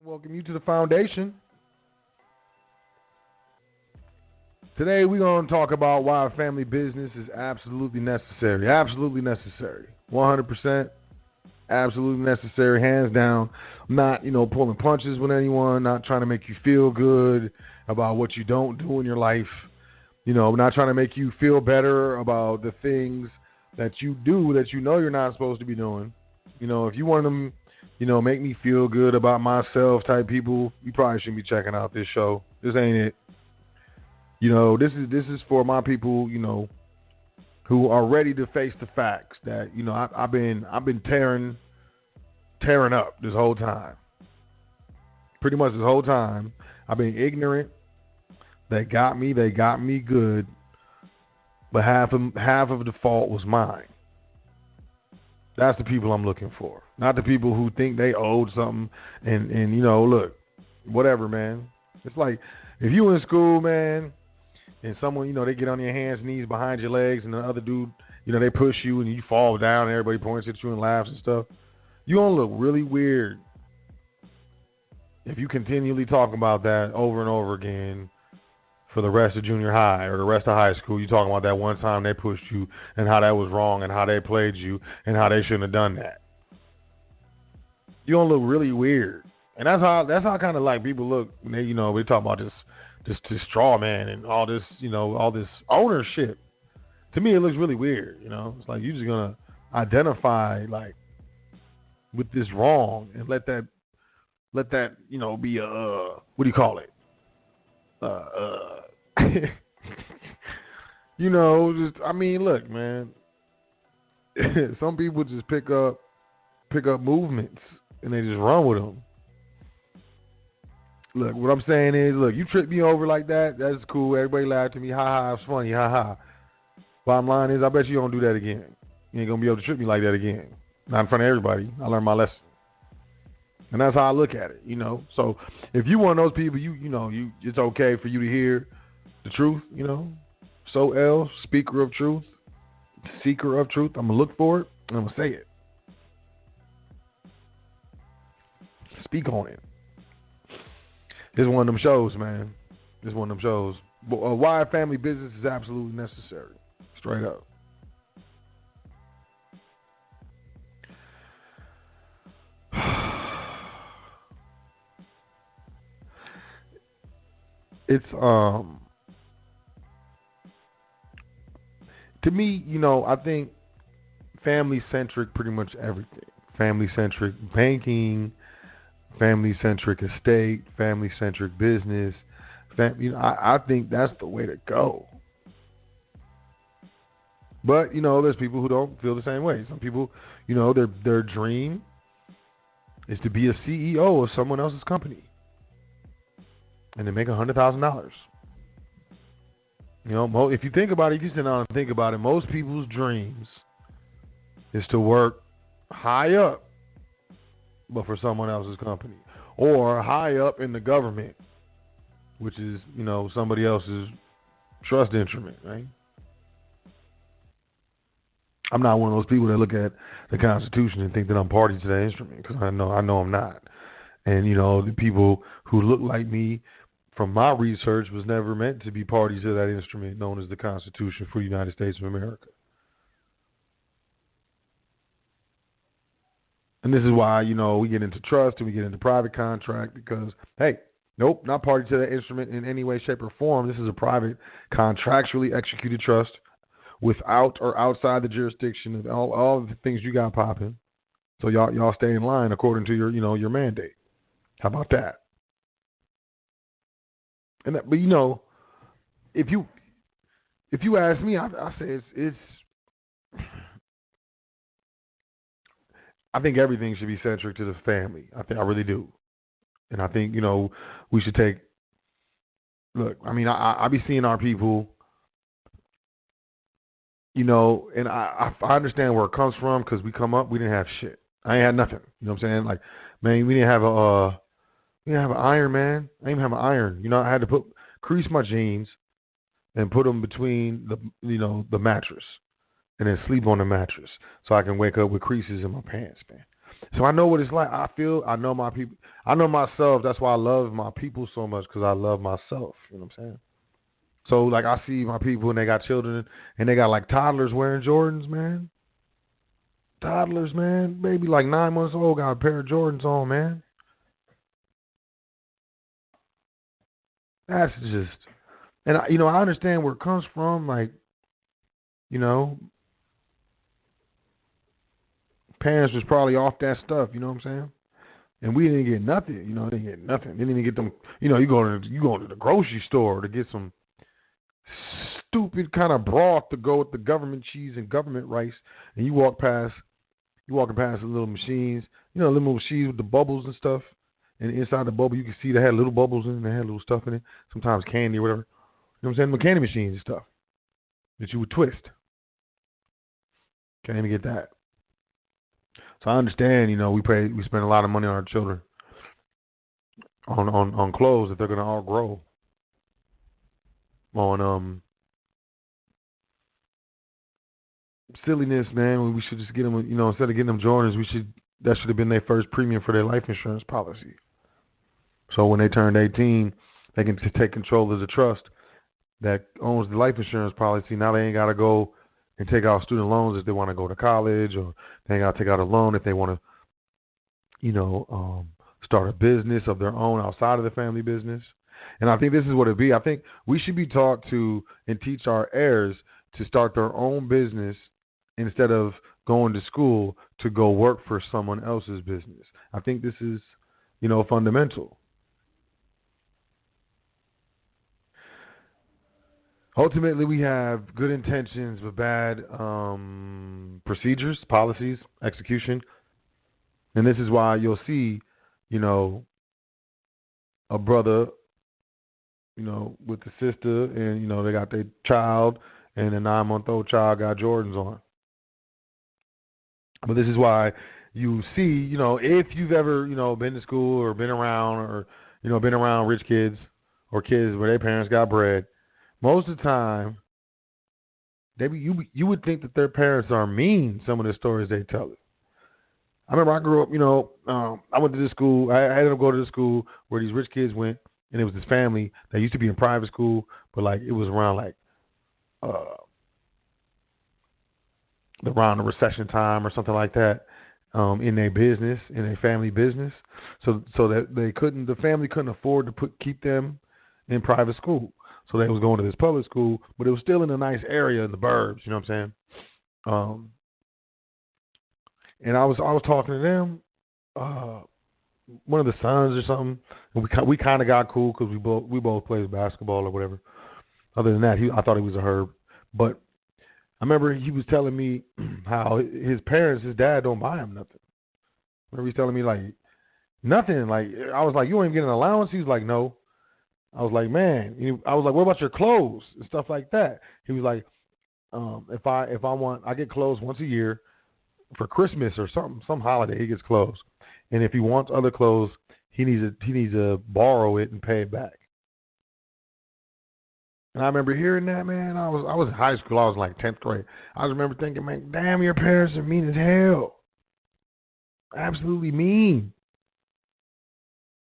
Welcome you to the foundation. Today we're going to talk about why a family business is absolutely necessary. Absolutely necessary. 100% absolutely necessary, hands down. I'm not, pulling punches with anyone, not trying to make you feel good about what you don't do in your life. I'm not trying to make you feel better about the things that you do that you're not supposed to be doing. If you want them, make me feel good about myself type people, you probably shouldn't be checking out this show. This ain't it. This is for my people, who are ready to face the facts that, I've been tearing up this whole time. Pretty much this whole time, I've been ignorant. They got me good, but half of the fault was mine. That's the people I'm looking for, not the people who think they owed something. And look, whatever, man. It's like if you in school, man, and someone, they get on your hands and knees behind your legs, and the other dude, they push you and you fall down and everybody points at you and laughs and stuff. You gonna look really weird if you continually talk about that over and over again for the rest of junior high or the rest of high school. You talking about that one time they pushed you and how that was wrong and how they played you and how they shouldn't have done that. You gonna look really weird, and that's how kind of like people look when they we talk about this straw man and all this all this ownership. To me, it looks really weird. It's like you're just gonna identify like with this wrong and let that be a what do you call it? Look, man. Some people just pick up movements and they just run with them. Look, what I'm saying is, look, you tripped me over like that. That's cool. Everybody laughed at me. Ha ha, it's funny. Ha ha. Bottom line is, I bet you don't do that again. You ain't gonna be able to trip me like that again. Not in front of everybody. I learned my lesson. And that's how I look at it, So if you one of those people, it's okay for you to hear the truth, So L, speaker of truth, seeker of truth. I'm gonna look for it and I'm gonna say it. Speak on it. This is one of them shows, man. This is one of them shows. Why a family business is absolutely necessary. Straight up. It's to me, I think family centric pretty much everything. Family centric banking, family centric estate, family centric business. I think that's the way to go. But there's people who don't feel the same way. Some people, their dream is to be a CEO of someone else's company. And they make $100,000. If you think about it, if you sit down and think about it, most people's dreams is to work high up, but for someone else's company, or high up in the government, which is somebody else's trust instrument, right? I'm not one of those people that look at the Constitution and think that I'm party to that instrument, because I know I'm not. And the people who look like me, from my research, was never meant to be party to that instrument known as the Constitution for the United States of America. And this is why, we get into trust and we get into private contract because, hey, nope, not party to that instrument in any way, shape, or form. This is a private, contractually executed trust without or outside the jurisdiction of all the things you got popping. So y'all stay in line according to your mandate. How about that? And but if you ask me, I say it's I think everything should be centric to the family. I really do, and I think we should take. Look, I be seeing our people, and I understand where it comes from because we come up, we didn't have shit. I ain't had nothing. You know what I'm saying? Like, man, we didn't have an iron, man. I didn't even have an iron. I had to crease my jeans and put them between the mattress and then sleep on the mattress so I can wake up with creases in my pants, man. So I know what it's like. I know my people. I know myself. That's why I love my people so much, because I love myself. You know what I'm saying? So like I see my people and they got children and they got like toddlers wearing Jordans, man. Toddlers, man. Baby like 9 months old got a pair of Jordans on, man. That's just, and I understand where it comes from. Like, you know, parents was probably off that stuff. You know what I'm saying? And we didn't get nothing. Didn't get nothing. Didn't even get them. You go to the grocery store to get some stupid kind of broth to go with the government cheese and government rice, and you walking past the little machines, little machines with the bubbles and stuff, and inside the bubble you can see they had little bubbles in it, and they had little stuff in it, sometimes candy or whatever. You know what I'm saying? The candy machines and stuff that you would twist. Can't even get that. So I understand, we spend a lot of money on our children, on clothes that they're gonna all grow, on silliness, man. We should just get them, instead of getting them Jordans, that should have been their first premium for their life insurance policy. So when they turned 18, they can take control of the trust that owns the life insurance policy. Now they ain't got to go and take out student loans if they want to go to college, or they ain't got to take out a loan if they want to, start a business of their own outside of the family business. And I think this is what it'd be. I think we should be taught to and teach our heirs to start their own business instead of going to school to go work for someone else's business. I think this is, fundamental. Ultimately, we have good intentions but bad procedures, policies, execution. And this is why you'll see, a brother, with the sister, and, they got their child, and a 9-month-old child got Jordans on. But this is why you see, if you've ever, been to school or been around rich kids or kids where their parents got bread, most of the time, you would think that their parents are mean, some of the stories they tell it. I remember I grew up, I went to this school. I ended up going to the school where these rich kids went, and it was this family that used to be in private school, but like it was around around the recession time or something like that, in their business, in their family business, so that the family couldn't afford to keep them in private school, so they was going to this public school, but it was still in a nice area in the burbs. You know what I'm saying? And I was talking to them, one of the sons or something, and we kind of got cool because we both played basketball or whatever. Other than that, I thought he was a herb, but I remember he was telling me how his dad don't buy him nothing. I remember he's telling me like nothing. Like I was like, you ain't getting an allowance? He was like, no. I was like, man. I was like, what about your clothes and stuff like that? He was like, if I want, I get clothes once a year for Christmas or some holiday. He gets clothes, and if he wants other clothes, he needs to borrow it and pay it back. And I remember hearing that, man. I was in high school. I was like 10th grade. I just remember thinking, man, damn, your parents are mean as hell. Absolutely mean.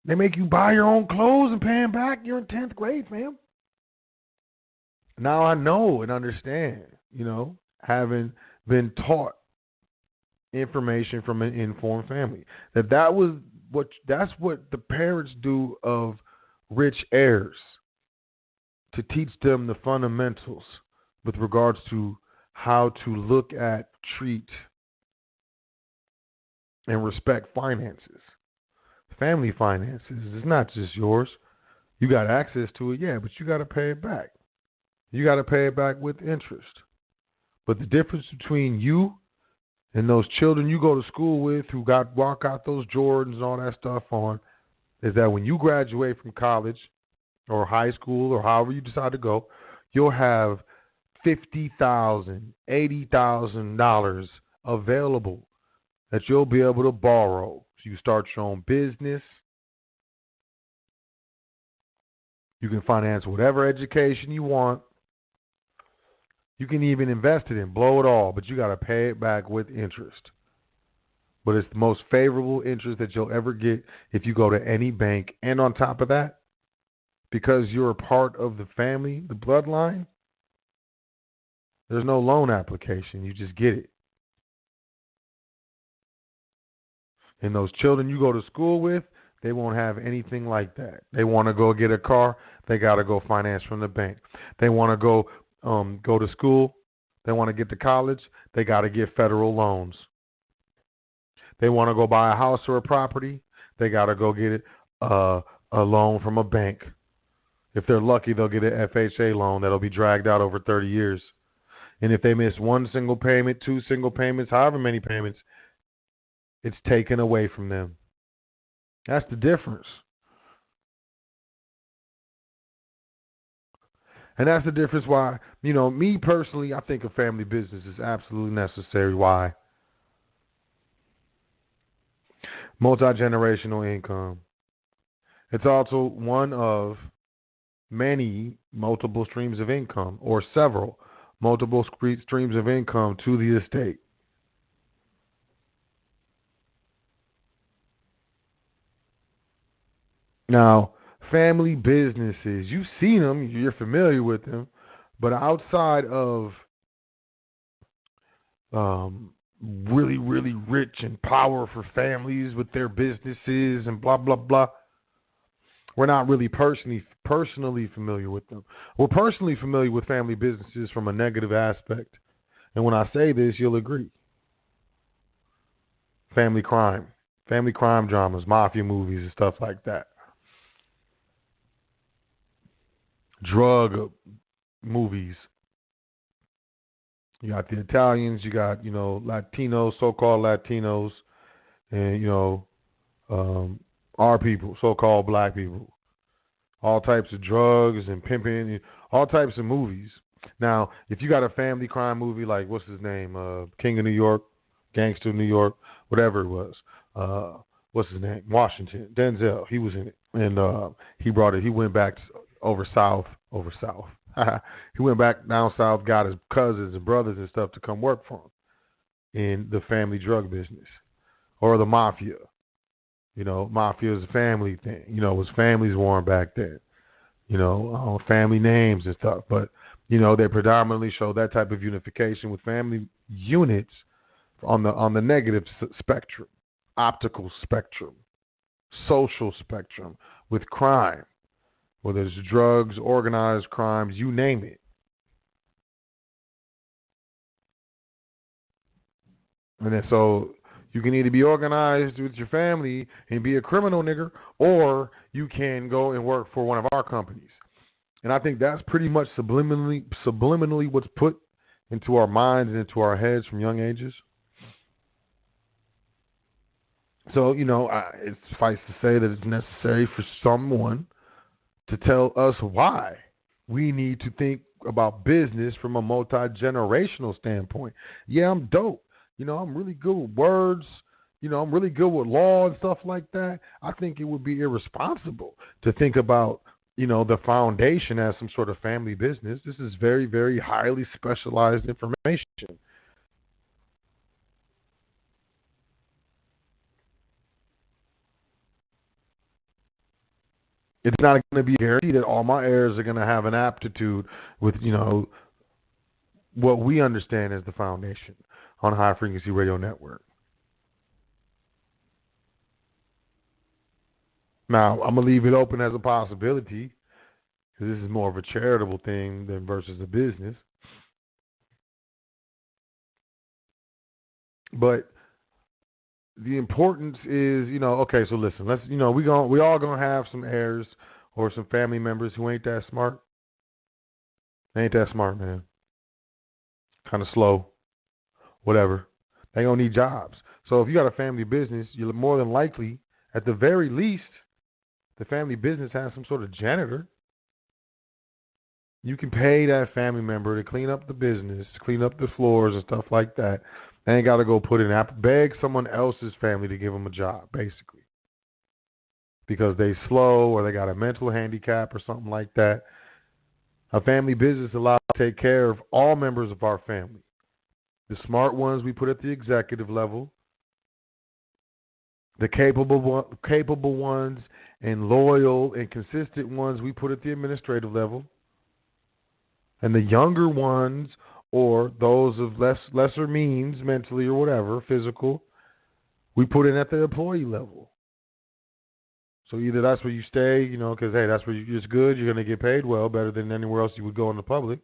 They make you buy your own clothes and pay them back. You're in 10th grade, fam. Now I know and understand, having been taught information from an informed family, that's what the parents do of rich heirs, to teach them the fundamentals with regards to how to look at, treat, and respect finances. Family finances is not just yours. You got access to it, yeah, but you got to pay it back. You got to pay it back with interest. But the difference between you and those children you go to school with who walk out those Jordans and all that stuff on is that when you graduate from college or high school or however you decide to go, you'll have $50,000, $80,000 available that you'll be able to borrow. So you start your own business. You can finance whatever education you want. You can even invest it in, blow it all, but you got to pay it back with interest. But it's the most favorable interest that you'll ever get if you go to any bank. And on top of that, because you're a part of the family, the bloodline, there's no loan application. You just get it. And those children you go to school with, they won't have anything like that. They want to go get a car, they got to go finance from the bank. They want to go to school, they want to get to college, they got to get federal loans. They want to go buy a house or a property, they got to go get a loan from a bank. If they're lucky, they'll get an FHA loan that'll be dragged out over 30 years. And if they miss one single payment, two single payments, however many payments, it's taken away from them. That's the difference. And that's the difference why, me personally, I think a family business is absolutely necessary. Why? Multi-generational income. It's also one of many multiple streams of income, or several multiple streams of income to the estate. Now, family businesses, you've seen them, you're familiar with them, but outside of really, really rich and powerful families with their businesses and blah, blah, blah, we're not really personally familiar with them. We're personally familiar with family businesses from a negative aspect. And when I say this, you'll agree. Family crime dramas, mafia movies and stuff like that. Drug movies. You got the Italians, you got, Latinos, so-called Latinos, and, our people, so-called black people. All types of drugs and pimping, all types of movies. Now, if you got a family crime movie like, what's his name, King of New York, Gangster of New York, whatever it was, what's his name, Washington, Denzel, he was in it. And he went back over south. He went back down south, got his cousins and brothers and stuff to come work for him in the family drug business or the mafia. Mafia is a family thing. It was families warring back then. Family names and stuff. But, they predominantly show that type of unification with family units on the negative spectrum, optical spectrum, social spectrum, with crime, whether it's drugs, organized crimes, you name it. And then so you can either be organized with your family and be a criminal nigger, or you can go and work for one of our companies. And I think that's pretty much subliminally what's put into our minds and into our heads from young ages. So, it's suffice to say that it's necessary for someone to tell us why we need to think about business from a multi-generational standpoint. Yeah, I'm dope. I'm really good with words. I'm really good with law and stuff like that. I think it would be irresponsible to think about, the foundation as some sort of family business. This is very, very highly specialized information. It's not going to be guaranteed that all my heirs are going to have an aptitude with, what we understand as the foundation on High Frequency Radio Network. Now, I'm going to leave it open as a possibility, because this is more of a charitable thing than versus a business. But the importance is, okay, so listen, let's, we all going to have some heirs or some family members who ain't that smart. They ain't that smart, man. Kind of slow. Whatever. They going to need jobs. So if you got a family business, you're more than likely, at the very least, the family business has some sort of janitor. You can pay that family member to clean up the business, clean up the floors and stuff like that. They ain't got to go put in, beg someone else's family to give them a job, basically. Because they slow or they got a mental handicap or something like that. A family business allows us to take care of all members of our family. The smart ones we put at the executive level, The capable ones and loyal and consistent ones we put at the administrative level. And the younger ones, or those of lesser means, mentally or whatever, physical, we put in at the employee level. So either that's where you stay, because, hey, that's where it's good, you're going to get paid well, better than anywhere else you would go in the public.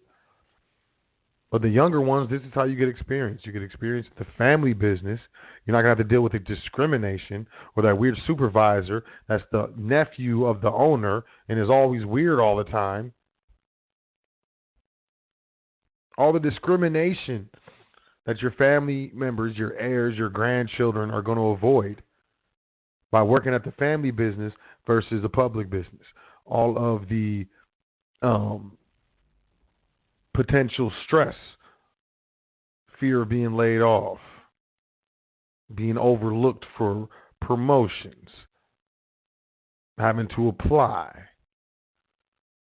But the younger ones, this is how you get experience. You get experience in the family business. You're not going to have to deal with the discrimination or that weird supervisor that's the nephew of the owner and is always weird all the time. All the discrimination that your family members, your heirs, your grandchildren are going to avoid by working at the family business versus the public business. All of the potential stress, fear of being laid off, being overlooked for promotions, having to apply,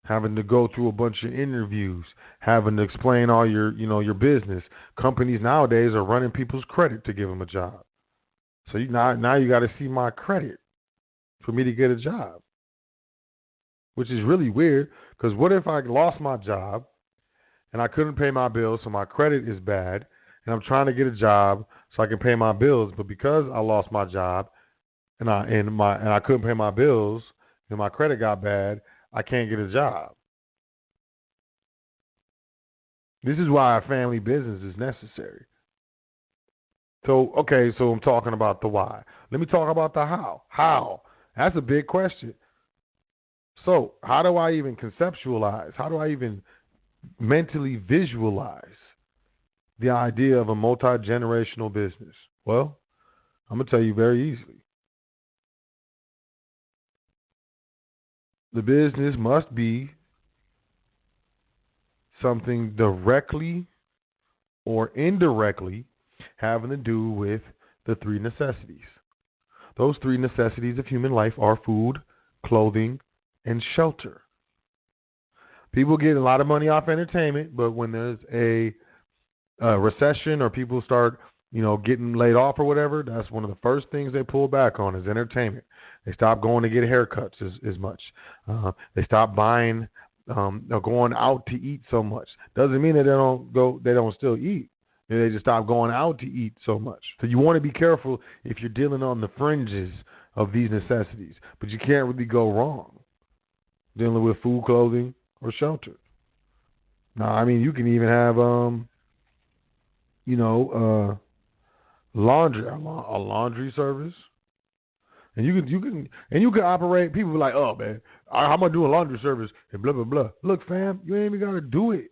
having to go through a bunch of interviews, having to explain all your business. Companies nowadays are running people's credit to give them a job. So now you got to see my credit for me to get a job, which is really weird, because what if I lost my job and I couldn't pay my bills, so my credit is bad, and I'm trying to get a job so I can pay my bills, but because I lost my job and I couldn't pay my bills and my credit got bad, I can't get a job. This is why a family business is necessary. So I'm talking about the why. Let me talk about the how. How? That's a big question. So how do I even conceptualize? How do I even mentally visualize the idea of a multi-generational business? Well, I'm going to tell you very easily. The business must be something directly or indirectly having to do with the three necessities. Those three necessities of human life are food, clothing, and shelter. People get a lot of money off entertainment, but when there's a recession or people start, getting laid off or whatever, that's one of the first things they pull back on is entertainment. They stop going to get haircuts as much. They stop buying or going out to eat so much. Doesn't mean that they don't still eat. They just stop going out to eat so much. So you want to be careful if you're dealing on the fringes of these necessities, but you can't really go wrong dealing with food, clothing, or shelter. Now, I mean, you can even have, a laundry service, and you can operate. People be like, oh man, how am I doing a laundry service and blah blah blah. Look, fam, you ain't even got to do it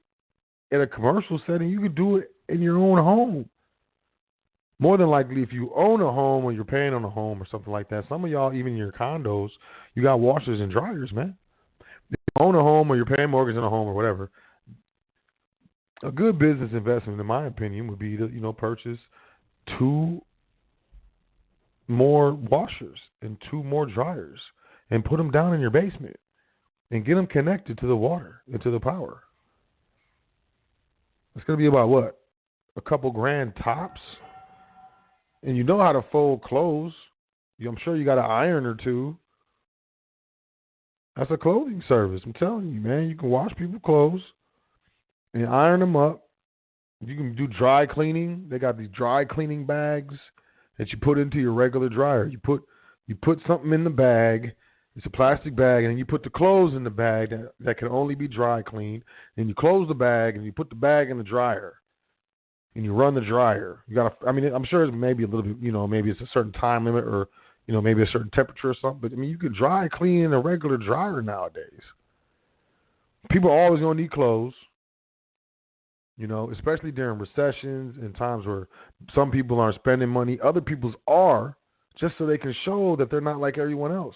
in a commercial setting. You can do it in your own home. More than likely, if you own a home or you're paying on a home or something like that, some of y'all, even in your condos, you got washers and dryers, man. If you own a home or you're paying mortgage on a home or whatever, a good business investment, in my opinion, would be to, purchase 2 more washers and 2 more dryers and put them down in your basement and get them connected to the water and to the power. It's going to be about what? A couple grand tops? And you know how to fold clothes. I'm sure you got an iron or 2. That's a clothing service. I'm telling you, man. You can wash people's clothes and iron them up. You can do dry cleaning. They got these dry cleaning bags that you put into your regular dryer. You put something in the bag. It's a plastic bag, and then you put the clothes in the bag that can only be dry cleaned. Then you close the bag, and you put the bag in the dryer, and you run the dryer. I'm sure it's maybe a little bit, maybe it's a certain time limit or, maybe a certain temperature or something. But, you can dry clean in a regular dryer nowadays. People are always going to need clothes, especially during recessions and times where some people aren't spending money. Other people's are, just so they can show that they're not like everyone else.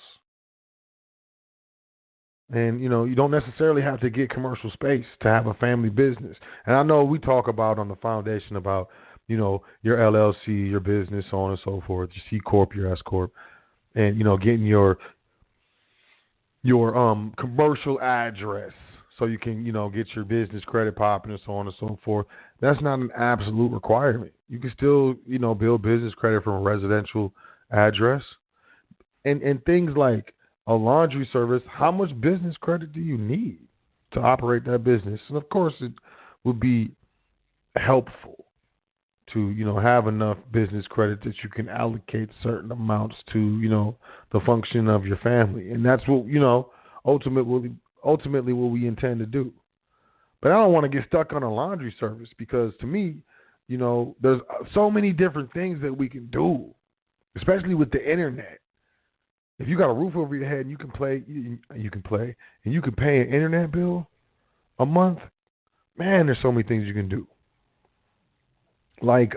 And, you don't necessarily have to get commercial space to have a family business. And I know we talk about on the foundation about, your LLC, your business, so on and so forth, your CCorp, your SCorp, and, getting your commercial address so you can, get your business credit popping and so on and so forth. That's not an absolute requirement. You can still, build business credit from a residential address. And things like a laundry service, how much business credit do you need to operate that business? And of course, it would be helpful to have enough business credit that you can allocate certain amounts to the function of your family, and that's what ultimately what we intend to do. But I don't want to get stuck on a laundry service because to me, there's so many different things that we can do, especially with the internet. If you got a roof over your head and you can play, and you can pay an internet bill a month, man, there's so many things you can do. Like,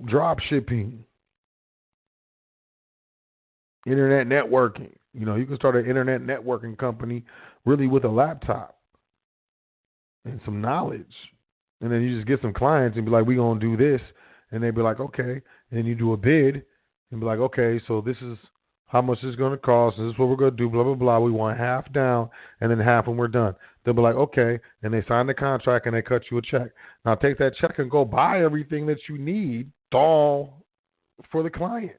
drop shipping, internet networking. You can start an internet networking company really with a laptop and some knowledge. And then you just get some clients and be like, we're going to do this. And they be like, okay. And then you do a bid and be like, okay, so this is how much it's going to cost. This is what we're going to do, blah, blah, blah. We want half down and then half when we're done. They'll be like, okay. And they sign the contract and they cut you a check. Now take that check and go buy everything that you need all for the client.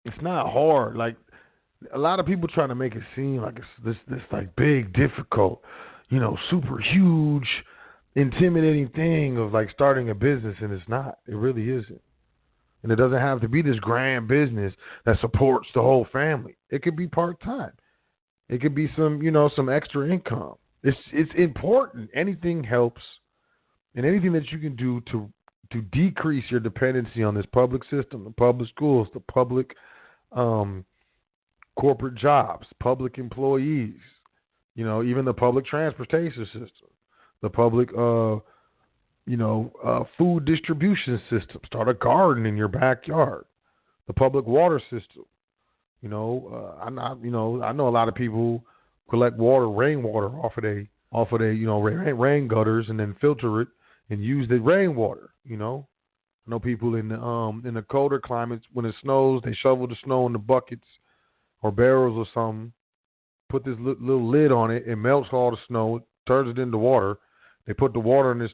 It's not hard. Like, a lot of people trying to make it seem like it's this like big, difficult, super huge, intimidating thing of like starting a business, and it's not. It really isn't. And it doesn't have to be this grand business that supports the whole family. It could be part-time. It could be some extra income. It's important. Anything helps, and anything that you can do to decrease your dependency on this public system, the public schools, the public corporate jobs, public employees, even the public transportation system, the public, food distribution system. Start a garden in your backyard. The public water system. I know a lot of people collect rainwater off of they rain gutters and then filter it and use the rainwater. I know people in the colder climates, when it snows, they shovel the snow in the buckets or barrels or something, put this little lid on it, it melts all the snow, turns it into water. They put the water in this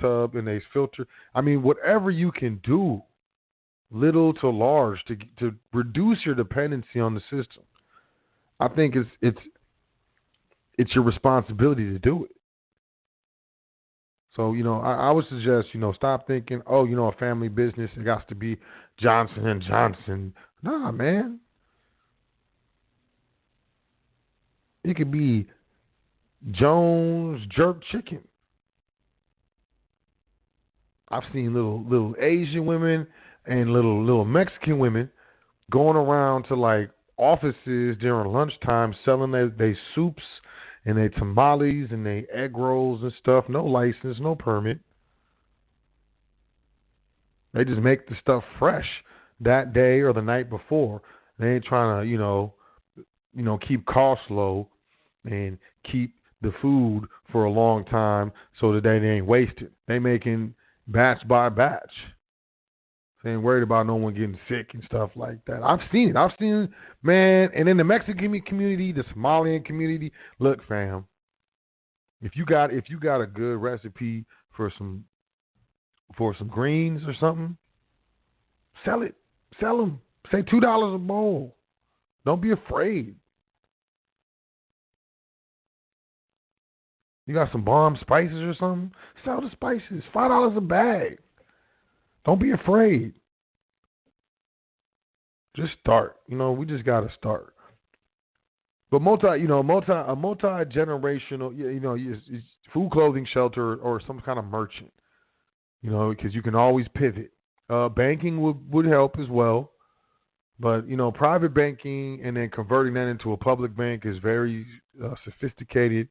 tub and they filter. I mean, whatever you can do, little to large, to reduce your dependency on the system, I think it's your responsibility to do it. So, I would suggest, stop thinking, a family business, it got to be Johnson and Johnson. Nah, man. It could be Jones Jerk Chicken. I've seen little Asian women and little Mexican women going around to like offices during lunchtime selling their soups and their tamales and their egg rolls and stuff. No license, no permit. They just make the stuff fresh that day or the night before. They ain't trying to, keep costs low and keep the food for a long time so that they ain't wasted. They making batch by batch. They ain't worried about no one getting sick and stuff like that. I've seen it, man. And in the Mexican community, the Somalian community, look, fam, if you got a good recipe for some greens or something, sell it. Sell them. Say $2 a bowl. Don't be afraid. You got some bomb spices or something? Sell the spices. $5 a bag. Don't be afraid. Just start. We just got to start. But multi-generational, food, clothing, shelter, or some kind of merchant. Because you can always pivot. Banking would help as well. But, private banking and then converting that into a public bank is very sophisticated.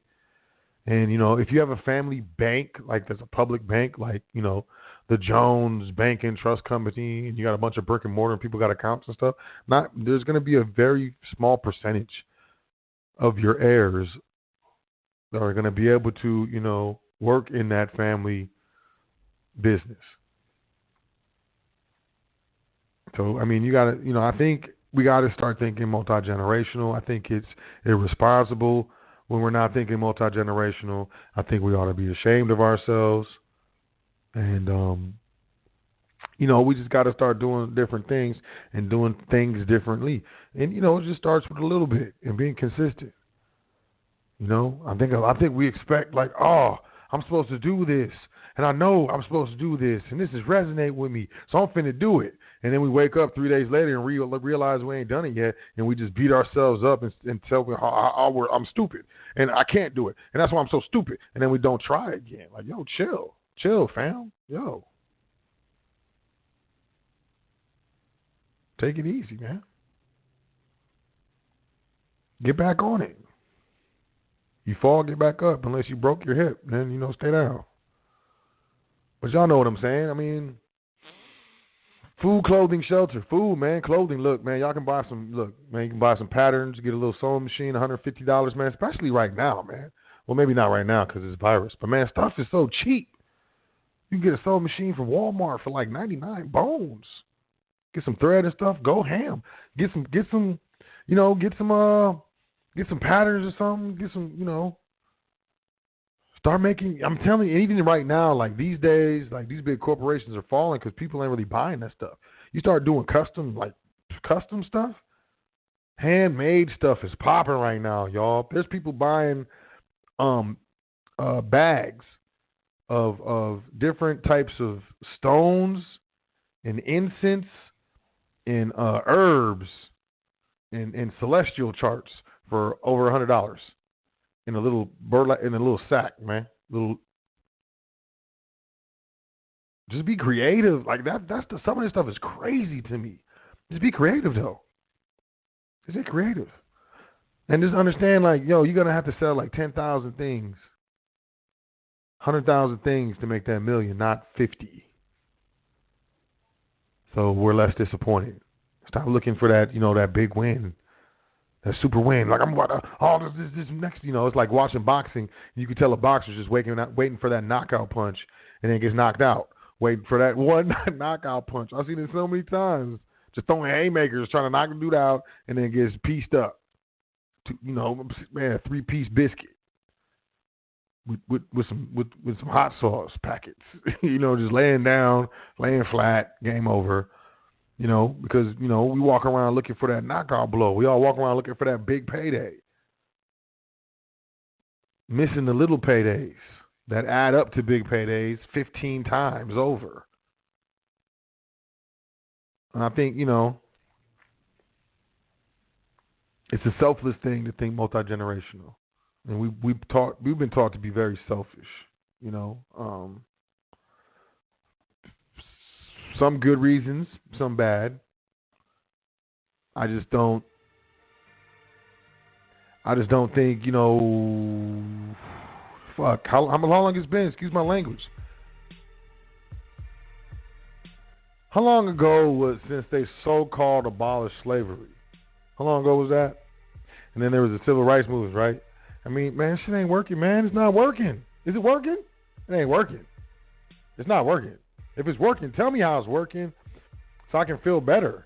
And, if you have a family bank, like there's a public bank, like, the Jones Bank and Trust Company, and you got a bunch of brick and mortar and people got accounts and stuff, there's going to be a very small percentage of your heirs that are going to be able to, work in that family business. So, I mean, you got to, I think we got to start thinking multi-generational. I think it's irresponsible when we're not thinking multi-generational. I think we ought to be ashamed of ourselves. And we just got to start doing different things and doing things differently. And it just starts with a little bit and being consistent. I think we expect like, oh, I'm supposed to do this, and I know I'm supposed to do this, and this is resonate with me, so I'm finna do it. And then we wake up 3 days later and realize we ain't done it yet, and we just beat ourselves up and tell me I'm stupid and I can't do it, and that's why I'm so stupid. And then we don't try again. Like, yo, chill, fam, yo, take it easy, man. Get back on it. You fall, get back up. Unless you broke your hip, then, stay down. But y'all know what I'm saying. I mean, food, clothing, shelter. Food, man, clothing. Look, man, y'all can buy some, you can buy some patterns, get a little sewing machine, $150, man, especially right now, man. Well, maybe not right now because it's virus. But, man, stuff is so cheap. You can get a sewing machine from Walmart for like 99 bones. Get some thread and stuff. Go ham. Get some patterns or something. Get some, start making. I'm telling you, even right now, like these days, like these big corporations are falling because people ain't really buying that stuff. You start doing custom stuff. Handmade stuff is popping right now, y'all. There's people buying bags of different types of stones and incense and herbs and celestial charts for over $100 in a little sack, man. Just be creative. Like some of this stuff is crazy to me. Just be creative though. Just be creative. And just understand, like, yo, you're gonna have to sell like 10,000 things, 100,000 things to make that million, not 50. So we're less disappointed. Stop looking for that, that big win. That super win, like I'm about to, this next, it's like watching boxing. You can tell a boxer's just waiting for that knockout punch, and then gets knocked out, waiting for that one knockout punch. I've seen it so many times, just throwing haymakers, trying to knock the dude out, and then gets pieced up. Man, a 3-piece biscuit with some hot sauce packets. Just laying down, laying flat, game over. Because, we walk around looking for that knockout blow. We all walk around looking for that big payday. Missing the little paydays that add up to big paydays 15 times over. And I think, it's a selfless thing to think multi-generational. And we've been taught to be very selfish, some good reasons, some bad. I just don't think, fuck, how long it's been? Excuse my language. How long ago was since they so-called abolished slavery? How long ago was that? And then there was the civil rights movement, right? I mean, man, shit ain't working, man. It's not working. Is it working? It ain't working. It's not working. If it's working, tell me how it's working so I can feel better.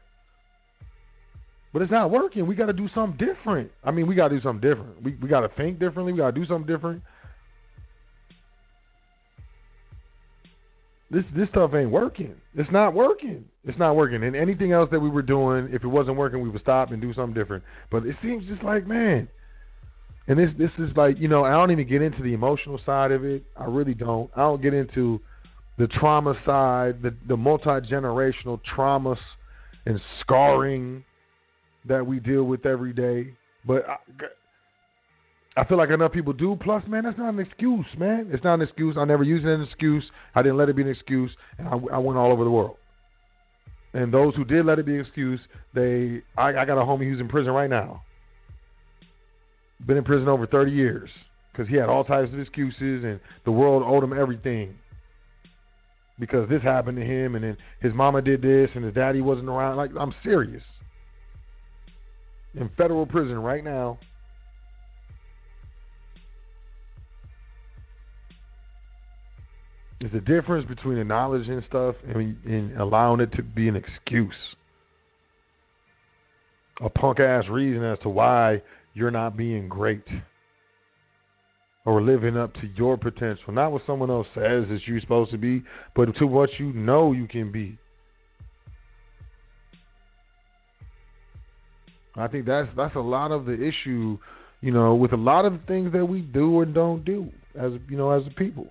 But it's not working. We got to do something different. I mean, we got to do something different. We got to think differently. We got to do something different. This stuff ain't working. It's not working. It's not working. And anything else that we were doing, if it wasn't working, we would stop and do something different. But it seems just like, man. And this is like, I don't even get into the emotional side of it. I really don't. I don't get into the trauma side, the multi-generational traumas and scarring that we deal with every day. But I feel like enough people do. Plus, man, that's not an excuse, man. It's not an excuse. I never used it as an excuse. I didn't let it be an excuse, and I went all over the world. And those who did let it be an excuse, I got a homie who's in prison right now. Been in prison over 30 years because he had all types of excuses, and the world owed him everything. Because this happened to him, and then his mama did this, and his daddy wasn't around. Like, I'm serious. In federal prison right now. There's a difference between acknowledging stuff and allowing it to be an excuse. A punk-ass reason as to why you're not being great. or living up to your potential. Not what someone else says that you're supposed to be, but to what you know you can be. I think that's a lot of the issue, with a lot of the things that we do and don't do as a people.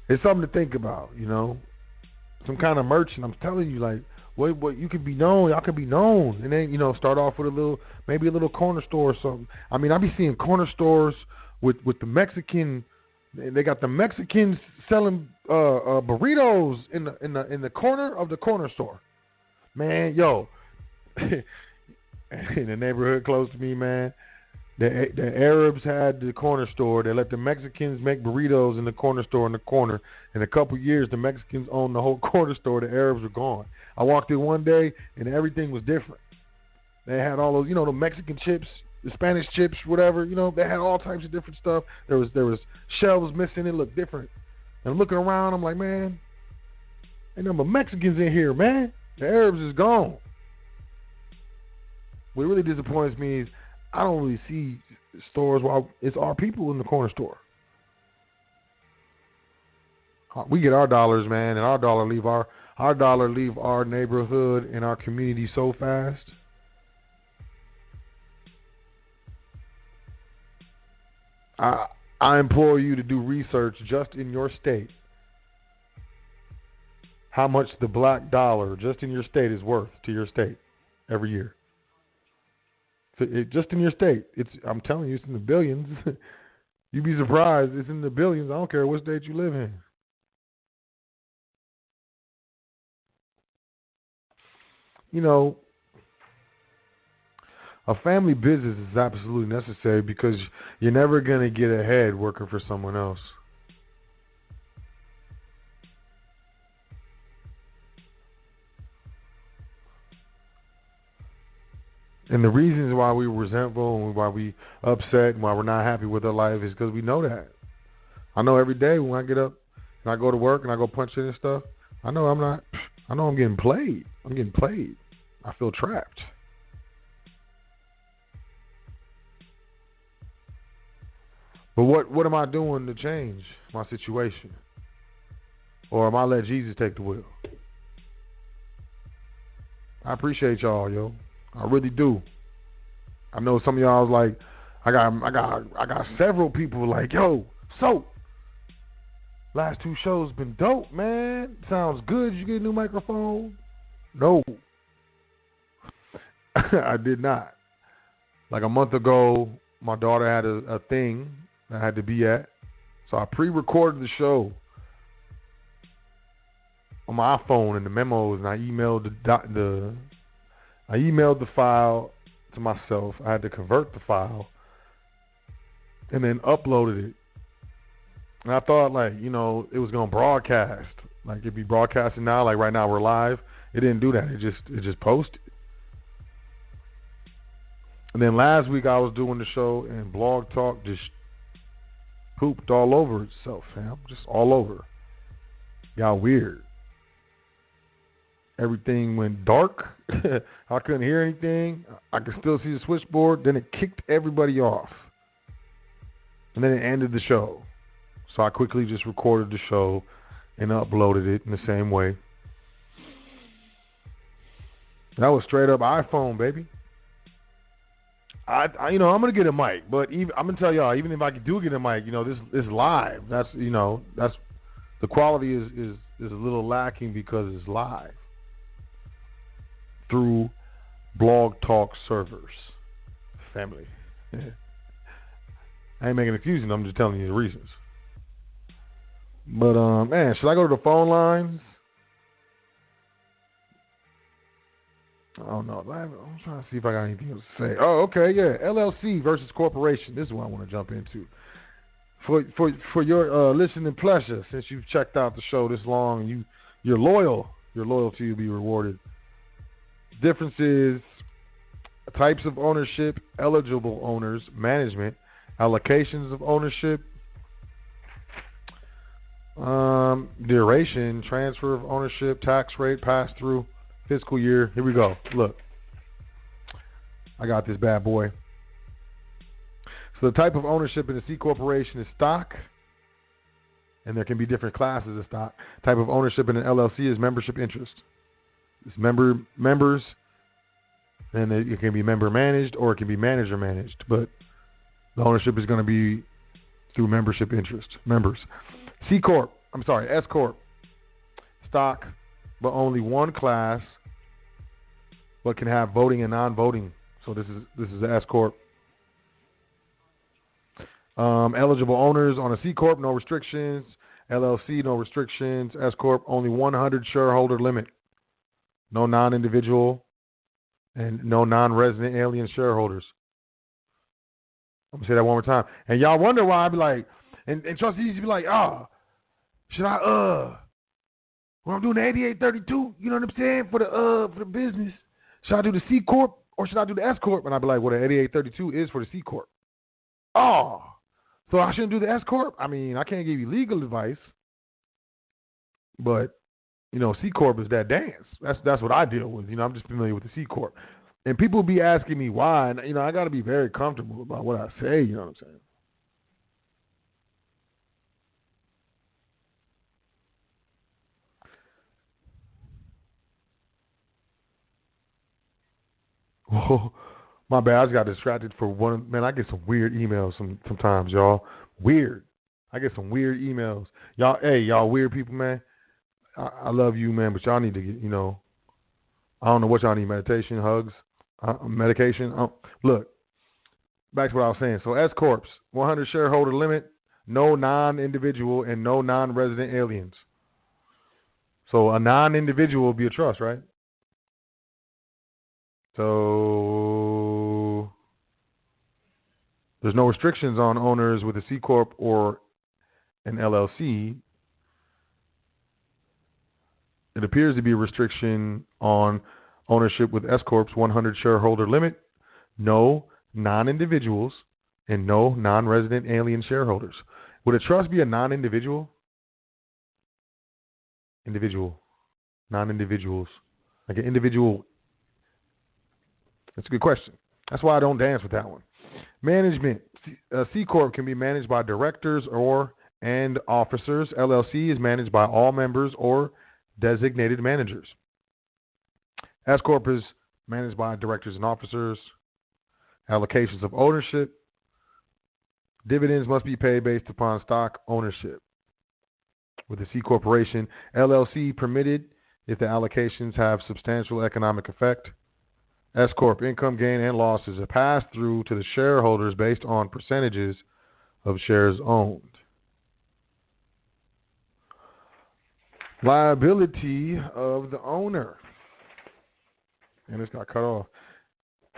It's something to think about, Some kind of merchant, I'm telling you, like, what you could be known, y'all could be known, and then start off with maybe a little corner store or something. I mean, I be seeing corner stores with the Mexican. They got the Mexicans selling burritos in the corner of the corner store. Man, yo, in the neighborhood close to me, man, the Arabs had the corner store. They let the Mexicans make burritos in the corner store in the corner. In a couple of years, the Mexicans owned the whole corner store. The Arabs were gone. I walked in one day, and everything was different. They had all those, the Mexican chips, the Spanish chips, whatever. They had all types of different stuff. There was shelves missing. It looked different. And I'm looking around. I'm like, man, ain't no more Mexicans in here, man. The Arabs is gone. What really disappoints me is I don't really see stores while it's our people in the corner store. We get our dollars, man, and our dollar leave our neighborhood and our community so fast. I implore you to do research just in your state. How much the black dollar just in your state is worth to your state every year. Just in your state, I'm telling you, it's in the billions. You'd be surprised. It's in the billions. I don't care what state you live in. A family business is absolutely necessary because you're never going to get ahead working for someone else. And the reasons why we're resentful and why we upset and why we're not happy with our life is because we know that. I know every day when I get up and I go to work and I go punch in and stuff, I know I'm getting played. I'm getting played. I feel trapped. But what am I doing to change my situation? Or am I let Jesus take the wheel? I appreciate y'all, yo. I really do. I know some of y'all was like, I got several people like, yo, so last 2 shows been dope, man. Sounds good. Did you get a new microphone? No. I did not. Like a month ago, my daughter had a thing I had to be at. So I pre-recorded the show on my iPhone and the memos, and I emailed the file to myself. I had to convert the file and then uploaded it. And I thought, like, it was going to broadcast. Like, it'd be broadcasting now. Like, right now we're live. It didn't do that. It just posted. And then last week I was doing the show, and Blog Talk just pooped all over itself, fam. Just all over. Got weird. Everything went dark. I couldn't hear anything. I could still see the switchboard. Then it kicked everybody off. And then it ended the show. So I quickly just recorded the show and uploaded it in the same way. That was straight up iPhone, baby. I'm gonna get a mic, but I'm gonna tell y'all, even if I do get a mic, this is live. That's the quality is a little lacking because it's live through Blog Talk servers. Family. I ain't making excuses. I'm just telling you the reasons. But man, should I go to the phone lines? Oh no, I'm trying to see if I got anything else to say. Oh, okay, yeah. LLC versus corporation. This is what I want to jump into. For your listening pleasure, since you've checked out the show this long and you're loyal, your loyalty will be rewarded. Differences: types of ownership, eligible owners, management, allocations of ownership, duration, transfer of ownership, tax rate, pass through, fiscal year. Here we go. Look, I got this bad boy. So the type of ownership in a C corporation is stock, and there can be different classes of stock. Type of ownership in an LLC is membership interest. It's members, and it can be member managed or it can be manager managed, but the ownership is going to be through membership interest. Members. S-Corp. Stock, but only one class, but can have voting and non-voting. So this is the S-Corp. Eligible owners on a C-Corp, no restrictions. LLC, no restrictions. S-Corp, only 100 shareholder limit. No non-individual and no non-resident alien shareholders. I'm going to say that one more time. And y'all wonder why I be like, and trustees be like, should I, when I'm doing the 8832, you know what I'm saying, for the business, should I do the C-Corp or should I do the S-Corp? And I be like, well, the 8832 is for the C-Corp. Oh, so I shouldn't do the S-Corp? I mean, I can't give you legal advice, but, you know, C-Corp is that dance. That's what I deal with. You know, I'm just familiar with the C-Corp. And people be asking me why, and, you know, I got to be very comfortable about what I say, you know what I'm saying? Oh, my bad. I just got distracted for one. Man, I get some weird emails sometimes, y'all. Weird. I get some weird emails. Y'all weird people, man. I love you, man, but y'all need to get, you know, I don't know what y'all need, meditation, hugs, medication. Look, back to what I was saying. So S-Corps, 100 shareholder limit, no non-individual and no non-resident aliens. So a non-individual will be a trust, right? So there's no restrictions on owners with a C-Corp or an LLC. It appears to be a restriction on ownership with S-Corp's 100 shareholder limit, no non-individuals, and no non-resident alien shareholders. Would a trust be a non-individual? Individual. Non-individuals. Like an individual. That's a good question. That's why I don't dance with that one. Management. C-Corp can be managed by directors and officers. LLC is managed by all members or designated managers. S-Corp is managed by directors and officers. Allocations of ownership. Dividends must be paid based upon stock ownership. With the C corporation, LLC permitted if the allocations have substantial economic effect. S-Corp income gain and losses are passed through to the shareholders based on percentages of shares owned. Liability of the owner. And this got cut off.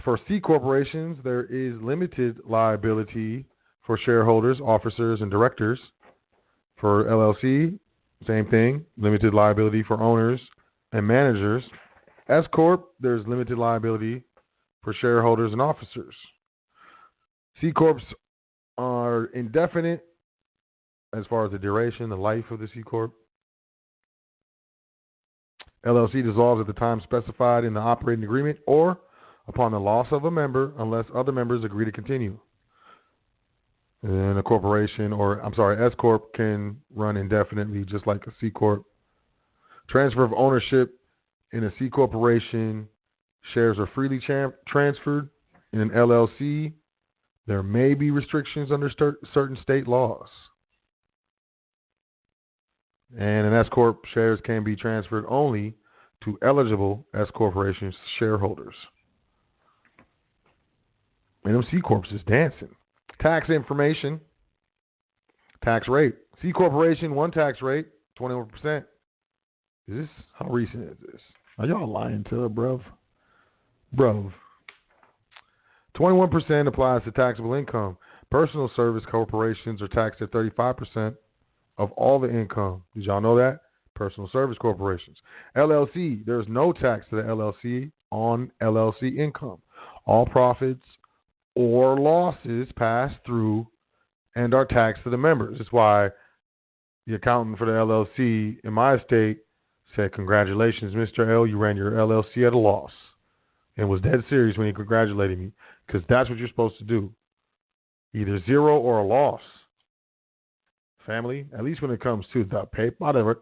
For C corporations, there is limited liability for shareholders, officers, and directors. For LLC, same thing, limited liability for owners and managers. S-Corp, there's limited liability for shareholders and officers. C-Corps are indefinite as far as the duration, the life of the C-Corp. LLC dissolves at the time specified in the operating agreement or upon the loss of a member unless other members agree to continue. And a corporation, S-Corp can run indefinitely just like a C-Corp. Transfer of ownership in a C corporation, shares are freely transferred. In an LLC, there may be restrictions under certain state laws. And an S-Corp, shares can be transferred only to eligible S-Corporation shareholders. And them C-Corps is dancing. Tax information, tax rate. C corporation, one tax rate, 21%. How recent is this? Are y'all lying to her, bruv? 21% applies to taxable income. Personal service corporations are taxed at 35% of all the income. Did y'all know that? Personal service corporations. LLC, there's no tax to the LLC on LLC income. All profits or losses pass through and are taxed to the members. That's why the accountant for the LLC in my state said, congratulations, Mr. L, you ran your LLC at a loss. and was dead serious when he congratulated me, because that's what you're supposed to do. Either zero or a loss. Family, at least when it comes to the paper, whatever.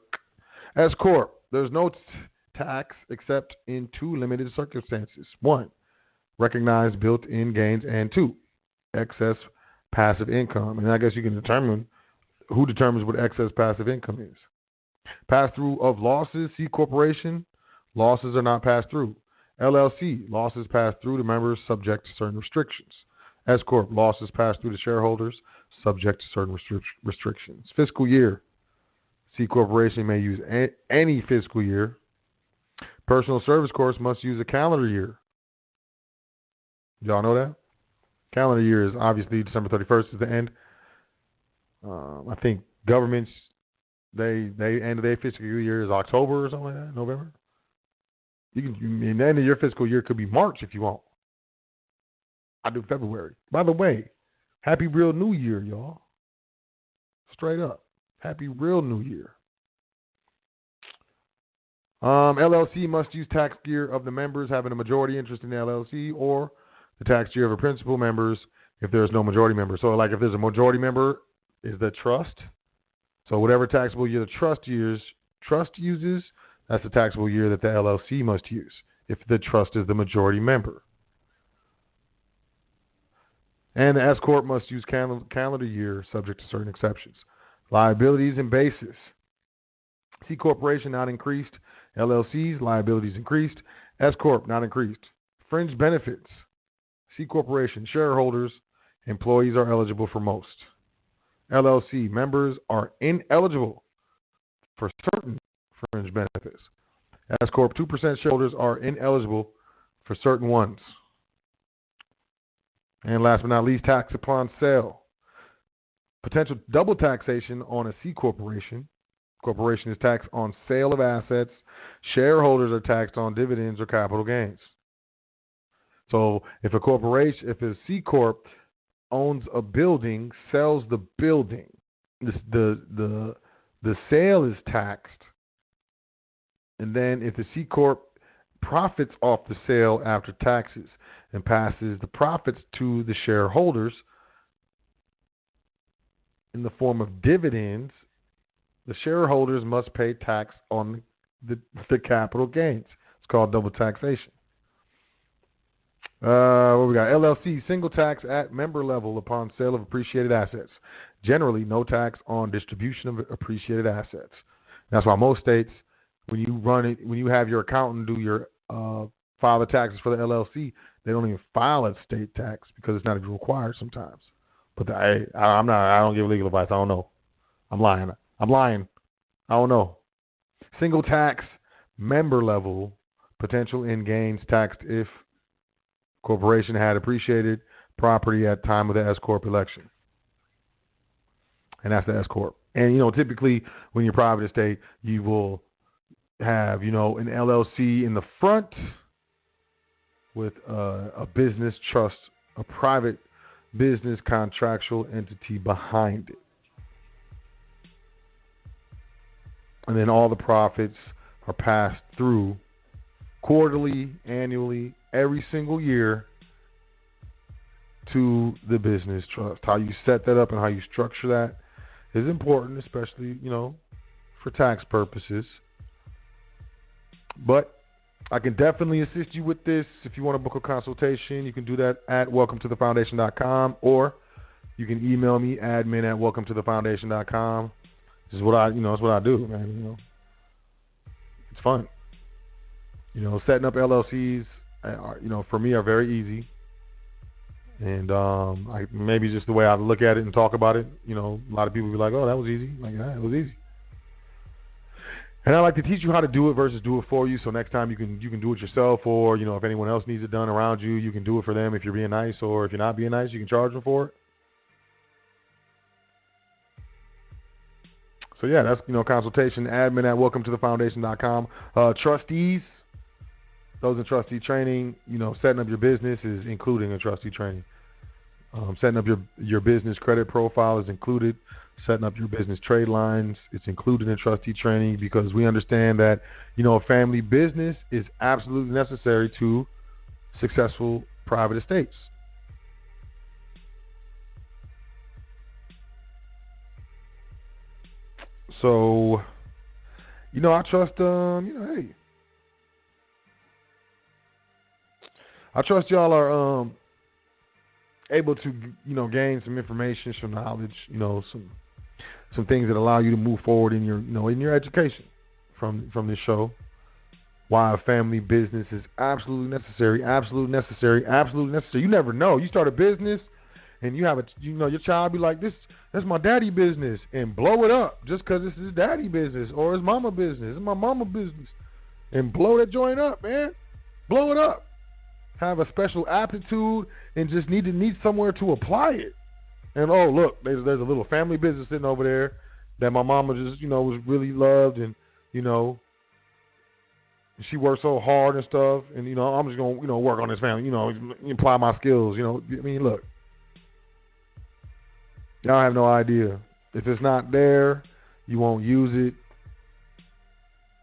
SCorp, there's no tax except in two limited circumstances. One, recognized built-in gains, and two, excess passive income. And I guess you can determine who determines what excess passive income is. Pass-through of losses, C corporation, losses are not passed through. LLC, losses passed through to members subject to certain restrictions. SCorp, losses passed through to shareholders subject to certain restrictions. Fiscal year, C corporation may use any fiscal year. Personal service course must use a calendar year. Y'all know that? Calendar year is obviously December 31st is the end. I think governments, they end of their fiscal year is October or something like that, November. The end of your fiscal year could be March if you want. I do February. By the way, happy real New Year, y'all. Straight up. Happy real New Year. LLC must use tax year of the members having a majority interest in the LLC, or the tax year of the principal members if there is no majority member. So like if there's a majority member, is the trust. So whatever taxable year the trust uses, that's the taxable year that the LLC must use if the trust is the majority member. And the SCorp must use calendar year subject to certain exceptions. Liabilities and basis. C corporation not increased. LLC's liabilities increased. SCorp not increased. Fringe benefits. C corporation shareholders, employees are eligible for most. LLC members are ineligible for certain fringe benefits. SCorp 2% shareholders are ineligible for certain ones. And last but not least, tax upon sale. Potential double taxation on a C corporation. Corporation is taxed on sale of assets. Shareholders are taxed on dividends or capital gains. So if a C corp owns a building, sells the building, the sale is taxed. And then if the C corp profits off the sale after taxes and passes the profits to the shareholders in the form of dividends, the shareholders must pay tax on the capital gains. It's called double taxation. What we got? LLC, single tax at member level upon sale of appreciated assets. Generally, no tax on distribution of appreciated assets. That's why most states, when you have your accountant do your file the taxes for the LLC, they don't even file a state tax because it's not even required sometimes. But I don't give legal advice. I don't know. I'm lying. I don't know. Single tax, member level, potential in gains taxed if corporation had appreciated property at time of the SCorp election. And that's the SCorp. And, typically when you're private estate, you will have, an LLC in the front with a business trust, a private business contractual entity behind it. And then all the profits are passed through quarterly, annually, every single year to the business trust. How you set that up and how you structure that is important, especially, for tax purposes. But I can definitely assist you with this. If you want to book a consultation, you can do that at welcometothefoundation.com, or you can email me, admin@welcometothefoundation.com. This is what it's what I do, man. It's fun. Setting up LLCs, for me are very easy. And maybe just the way I look at it and talk about it, a lot of people be like, oh, that was easy. Like, yeah, it was easy. And I like to teach you how to do it versus do it for you. So next time you can do it yourself, or, if anyone else needs it done around you, you can do it for them if you're being nice, or if you're not being nice, you can charge them for it. So yeah, that's, consultation, admin@welcometothefoundation.com. Trustees, those in trustee training, setting up your business is including a trustee training. Setting up your business credit profile is included. Setting up your business trade lines, it's included in trustee training, because we understand that, a family business is absolutely necessary to successful private estates. So, I trust, hey, I trust y'all are able to, gain some information, some knowledge, some things that allow you to move forward in your, in your education from this show. Why a family business is absolutely necessary, absolutely necessary, absolutely necessary. You never know. You start a business and you have your child be like, that's my daddy business, and blow it up just because it's his daddy business or his mama business. It's my mama business, and blow that joint up, man. Blow it up. Have a special aptitude and just need somewhere to apply it. And look, there's a little family business sitting over there that my mama just was really loved, and she worked so hard and stuff, and I'm just gonna work on this family, apply my skills. I mean, look, y'all have no idea. If it's not there, you won't use it,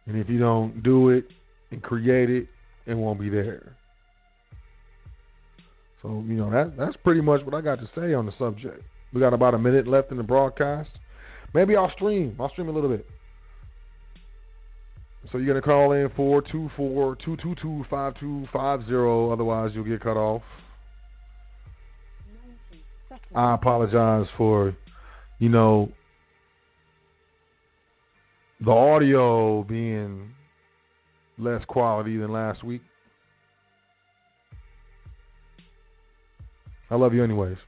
and if you don't do it and create it, it won't be there. So, that's pretty much what I got to say on the subject. We got about a minute left in the broadcast. Maybe I'll stream a little bit. So you're going to call in 424-222-5250. Otherwise, you'll get cut off. I apologize for, the audio being less quality than last week. I love you anyways.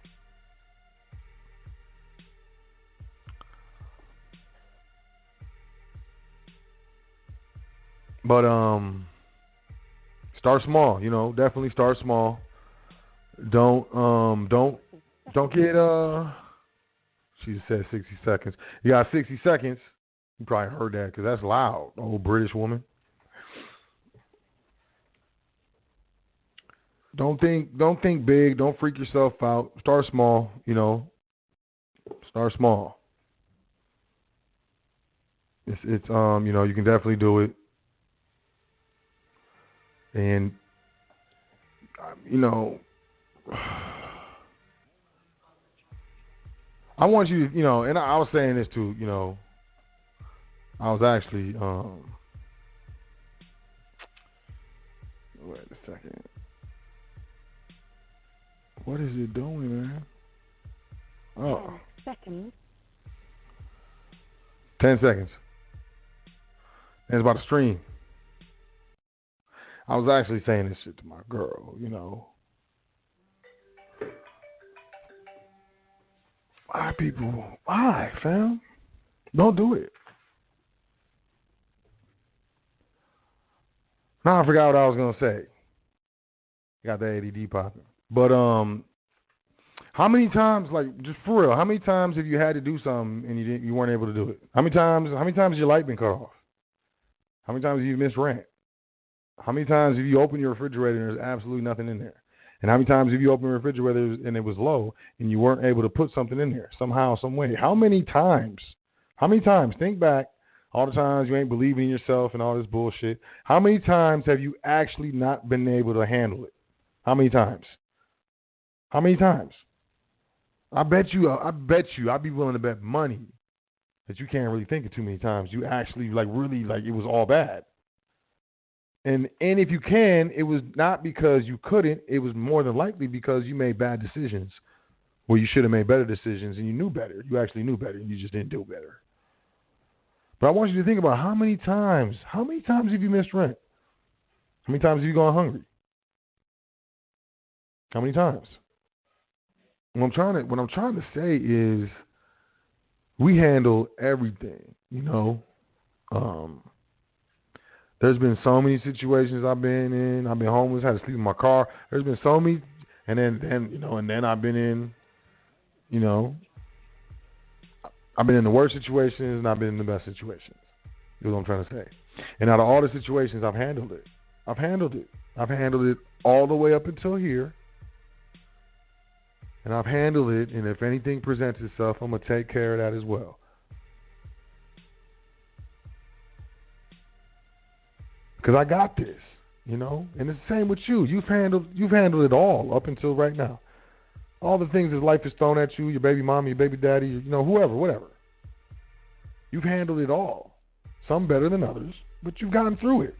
But start small, definitely start small. Don't get she said 60 seconds. You got 60 seconds. You probably heard that because that's loud, old British woman. Don't think big. Don't freak yourself out. Start small, Start small. It's you can definitely do it. And I want you to, and I was saying this too, I was actually wait a second. What is it doing, man? 10 seconds. 10 seconds. And it's about to stream. I was actually saying this shit to my girl, Why, people? Why, fam? Don't do it. Now I forgot what I was going to say. Got the ADD popping. But how many times, like, just for real, how many times have you had to do something and you weren't able to do it? How many times has your light been cut off? How many times have you missed rent? How many times have you opened your refrigerator and there's absolutely nothing in there? And how many times have you opened your refrigerator and it was low and you weren't able to put something in there somehow, some way? How many times? Think back. All the times you ain't believing in yourself and all this bullshit. How many times have you actually not been able to handle it? How many times? I bet you, I'd be willing to bet money that you can't really think of too many times. You actually, really, it was all bad. And if you can, it was not because you couldn't. It was more than likely because you made bad decisions where you should have made better decisions and you knew better. You actually knew better and you just didn't do better. But I want you to think about how many times have you missed rent? How many times have you gone hungry? How many times? What I'm trying to say is we handle everything, There's been so many situations I've been in. I've been homeless, had to sleep in my car. There's been so many, and then I've been in, I've been in the worst situations and I've been in the best situations. That's what I'm trying to say. And out of all the situations, I've handled it. I've handled it all the way up until here. And I've handled it, and if anything presents itself, I'm going to take care of that as well. Because I got this. You know, and it's the same with you. You've handled it all up until right now. All the things that life has thrown at you, your baby mama, your baby daddy, you know, whoever, whatever. You've handled it all. Some better than others, but you've gotten through it.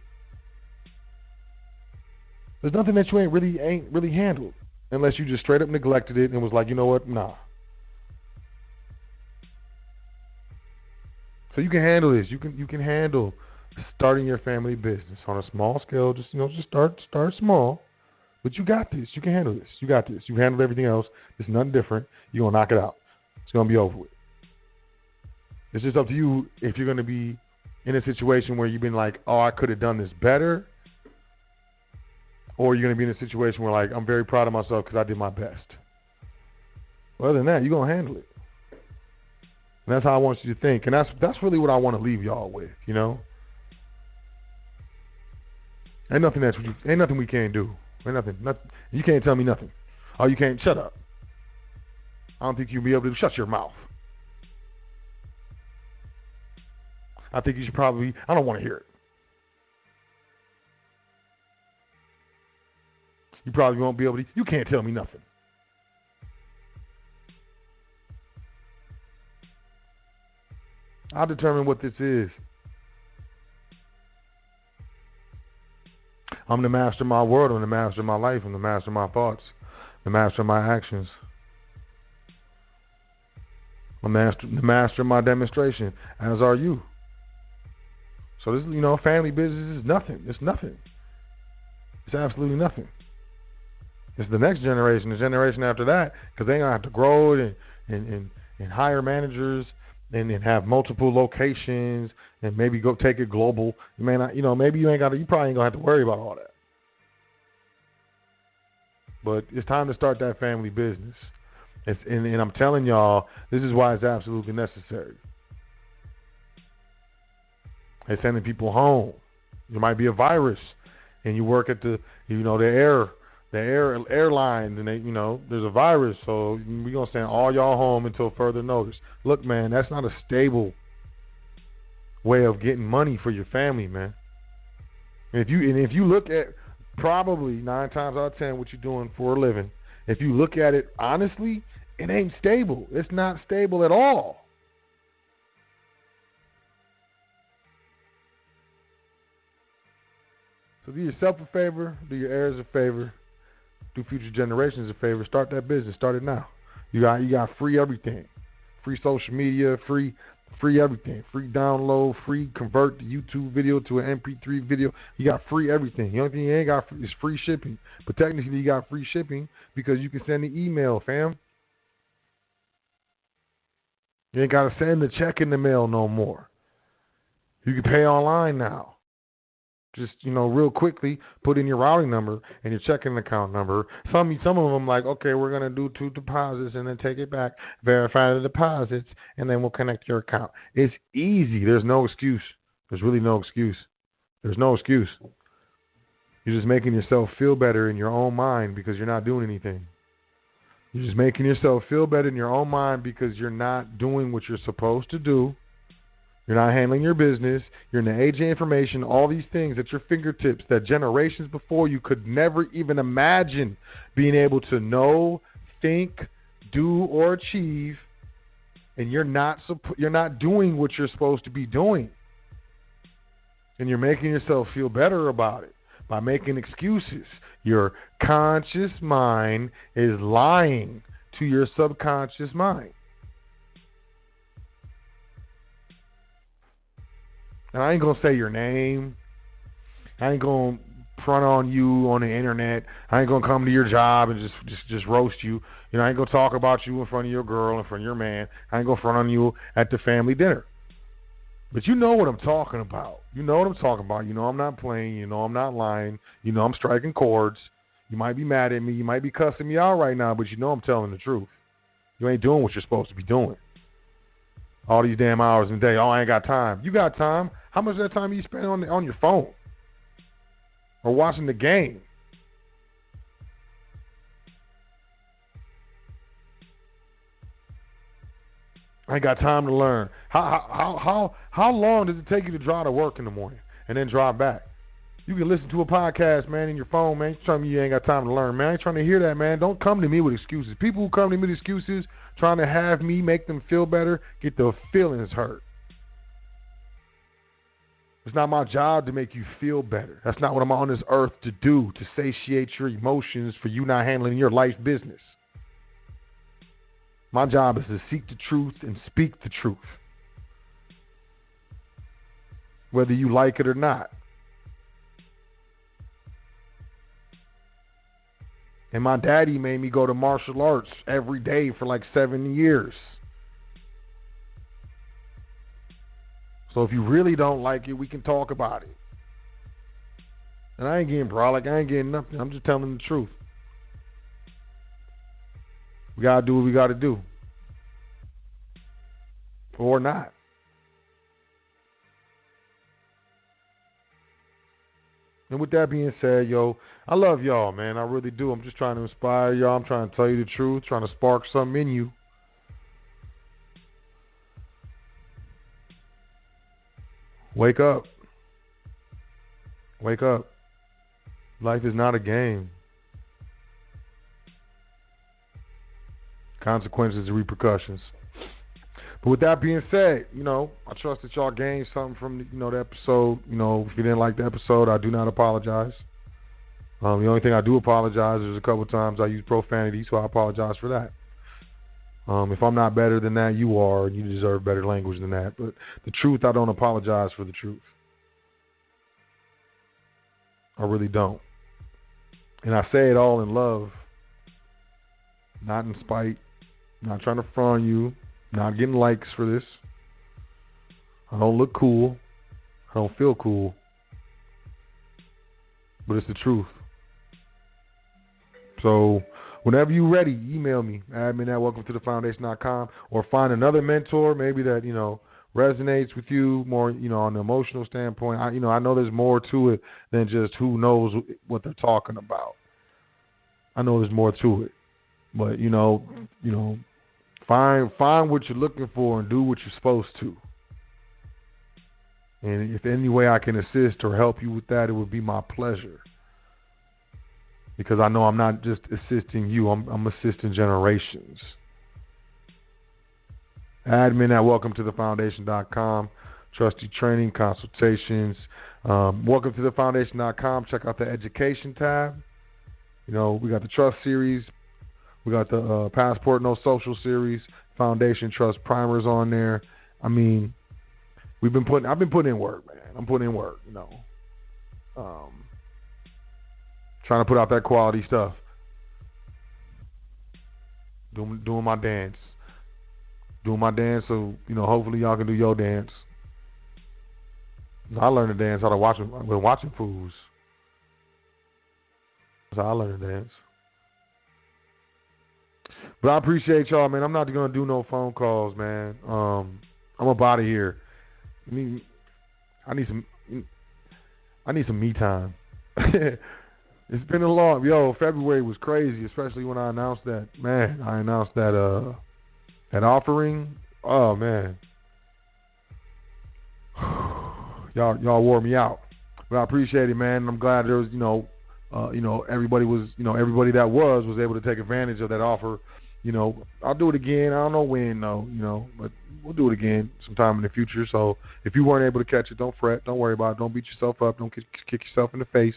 There's nothing that you ain't really handled unless you just straight up neglected it and was like, you know what, nah. So you can handle this. You can handle starting your family business on a small scale. Just start small. But you got this. You can handle this. You got this. You've handled everything else. There's nothing different. You're gonna knock it out. It's gonna be over with. It's just up to you if you're gonna be in a situation where you've been like, oh, I could have done this better. Or you're going to be in a situation where, like, I'm very proud of myself because I did my best. Well, other than that, you're going to handle it. And that's how I want you to think. And that's really what I want to leave y'all with, you know? Ain't nothing we can't do. Ain't nothing. You can't tell me nothing. Oh, you can't. Shut up. I don't think you'll be able to shut your mouth. I think you should probably, I don't want to hear it. You probably won't be able to. You can't tell me nothing. I'll determine what this is. I'm the master of my world. I'm the master of my life. I'm the master of my thoughts. The master of my actions. I'm the master of my demonstration, as are you. So this, family business is nothing. It's nothing. It's absolutely nothing. It's the next generation, the generation after that, because they're going to have to grow it and hire managers and have multiple locations and maybe go take it global. You may not, maybe you probably ain't going to have to worry about all that. But it's time to start that family business. And I'm telling y'all, this is why it's absolutely necessary. They're sending people home. There might be a virus, and you work at the airlines, and there's a virus, so we're gonna send all y'all home until further notice. Look, man, that's not a stable way of getting money for your family, man. And if you look at probably 9 times out of 10 what you're doing for a living, if you look at it honestly, it ain't stable. It's not stable at all. So do yourself a favor, do your heirs a favor, do future generations a favor. Start that business. Start it now. You got free everything, free social media, free everything, free download, free convert the YouTube video to an MP3 video. You got free everything. The only thing you ain't got is free shipping. But technically, you got free shipping because you can send the email, fam. You ain't got to send the check in the mail no more. You can pay online now. Just, real quickly, put in your routing number and your checking account number. Some of them like, okay, we're going to do 2 deposits and then take it back, verify the deposits, and then we'll connect your account. It's easy. There's no excuse. There's really no excuse. There's no excuse. You're just making yourself feel better in your own mind because you're not doing anything. You're just making yourself feel better in your own mind because you're not doing what you're supposed to do. You're not handling your business. You're in the age of information. All these things at your fingertips that generations before you could never even imagine being able to know, think, do, or achieve. And you're not doing what you're supposed to be doing. And you're making yourself feel better about it by making excuses. Your conscious mind is lying to your subconscious mind. And I ain't going to say your name. I ain't going to front on you on the internet. I ain't going to come to your job and just roast you. I ain't going to talk about you in front of your girl, in front of your man. I ain't going to front on you at the family dinner. But you know what I'm talking about. You know what I'm talking about. I'm not playing. I'm not lying. I'm striking chords. You might be mad at me. You might be cussing me out right now, but I'm telling the truth. You ain't doing what you're supposed to be doing. All these damn hours in the day. Oh, I ain't got time. You got time. How much of that time you spend on your phone or watching the game? I ain't got time to learn. How long does it take you to drive to work in the morning and then drive back? You can listen to a podcast, man, in your phone, man. You're telling me you ain't got time to learn, man. I ain't trying to hear that, man. Don't come to me with excuses. People who come to me with excuses, trying to have me make them feel better, get their feelings hurt. It's not my job to make you feel better. That's not what I'm on this earth to do, to satiate your emotions for you not handling your life business. My job is to seek the truth and speak the truth, whether you like it or not. And my daddy made me go to martial arts every day for like 7 years. So if you really don't like it, we can talk about it. And I ain't getting brolic. I ain't getting nothing. I'm just telling the truth. We got to do what we got to do. Or not. And with that being said, yo, I love y'all, man. I really do. I'm just trying to inspire y'all. I'm trying to tell you the truth, trying to spark something in you. Wake up. Wake up. Life is not a game. Consequences and repercussions. But with that being said, I trust that y'all gained something from the episode. If you didn't like the episode, I do not apologize. The only thing I do apologize is a couple of times I use profanity, so I apologize for that. If I'm not better than that, you are, and you deserve better language than that. But the truth, I don't apologize for the truth. I really don't. And I say it all in love, not in spite, not trying to front you, not getting likes for this. I don't look cool. I don't feel cool. But it's the truth. So whenever you're ready, email me, admin@welcometothefoundation.com, or find another mentor, maybe that, resonates with you more, on the emotional standpoint. I know there's more to it than just who knows what they're talking about. I know there's more to it. But, find what you're looking for and do what you're supposed to. And if any way I can assist or help you with that, it would be my pleasure. Because I know I'm not just assisting you, I'm assisting generations. admin@welcometothefoundation.com. Trusty training, consultations. Welcometothefoundation.com. Check out the education tab. We got the Trust series. We got the Passport No Social series. Foundation Trust primers on there. I mean, I've been putting in work, man. I'm putting in work, trying to put out that quality stuff. Doing my dance. Doing my dance, so, hopefully y'all can do your dance. I learned to dance out of watching fools. That's how I learned to dance. But I appreciate y'all, man. I'm not going to do no phone calls, man. I'm up out of here. I need some me time. It's been a long, February was crazy, especially when I announced that, that offering. Oh, man. Y'all wore me out. But I appreciate it, man. I'm glad there was, everybody that was able to take advantage of that offer. I'll do it again. I don't know when, though, but we'll do it again sometime in the future. So if you weren't able to catch it, don't fret. Don't worry about it. Don't beat yourself up. Don't kick yourself in the face.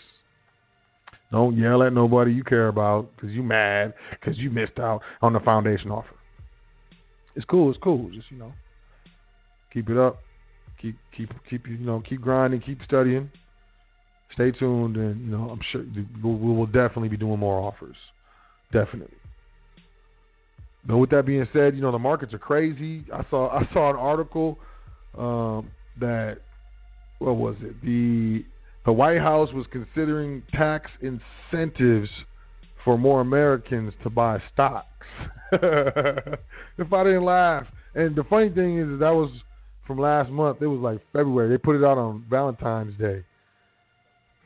Don't yell at nobody you care about because you mad because you missed out on the foundation offer. It's cool. It's cool. Just, keep it up. Keep grinding. Keep studying. Stay tuned, and, I'm sure we will definitely be doing more offers. Definitely. But with that being said, the markets are crazy. I saw an article that, what was it? The White House was considering tax incentives for more Americans to buy stocks. If I didn't laugh. And the funny thing is that was from last month. It was like February. They put it out on Valentine's Day.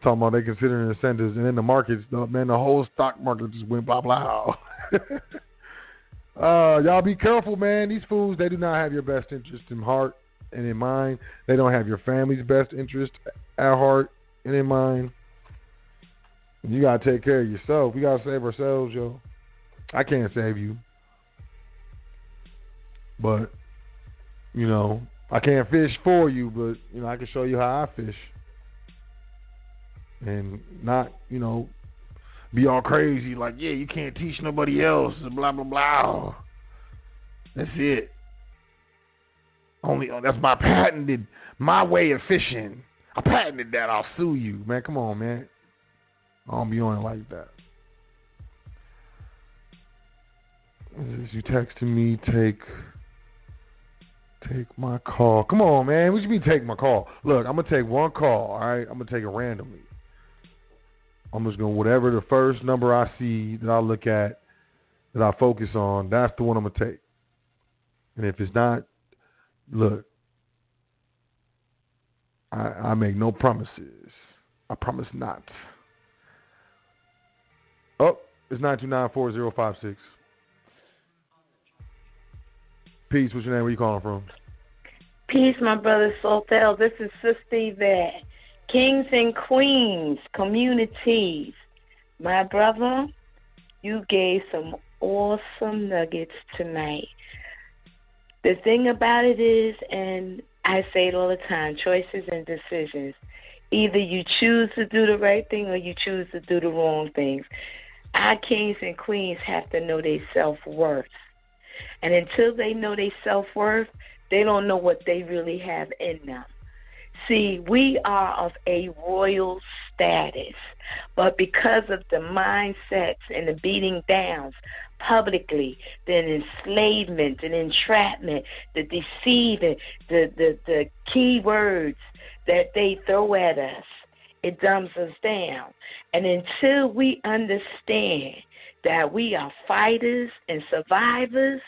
Talking about they considering incentives. And then the markets, the whole stock market just went blah, blah. Y'all be careful, man. These fools, they do not have your best interest in heart and in mind. They don't have your family's best interest at heart and in mind. You got to take care of yourself. We got to save ourselves, yo. I can't save you. But, you know, I can't fish for you, but, you know, I can show you how I fish. And not, you know, be all crazy like, yeah, you can't teach nobody else, blah, blah, blah. That's it. That's my way of fishing. I patented that. I'll sue you. Man, come on, man. I don't be on it like that. You texting me, take my call. Come on, man. What you mean take my call? Look, I'm going to take one call, all right? I'm going to take it randomly. I'm just going to, whatever the first number I see that I look at, that I focus on, that's the one I'm going to take. And if it's not, look, I make no promises. I promise not. Oh, it's 929-4056. Peace, what's your name? Where you calling from? Peace, my brother Sotel. This is Sister Yvette. Kings and Queens, communities. My brother, you gave some awesome nuggets tonight. The thing about it is, and I say it all the time, choices and decisions. Either you choose to do the right thing or you choose to do the wrong things. Our kings and queens have to know their self-worth. And until they know their self-worth, they don't know what they really have in them. See, we are of a royal status, but because of the mindsets and the beating downs publicly, the enslavement and entrapment, the deceiving, the key words that they throw at us, it dumbs us down. And until we understand that we are fighters and survivors,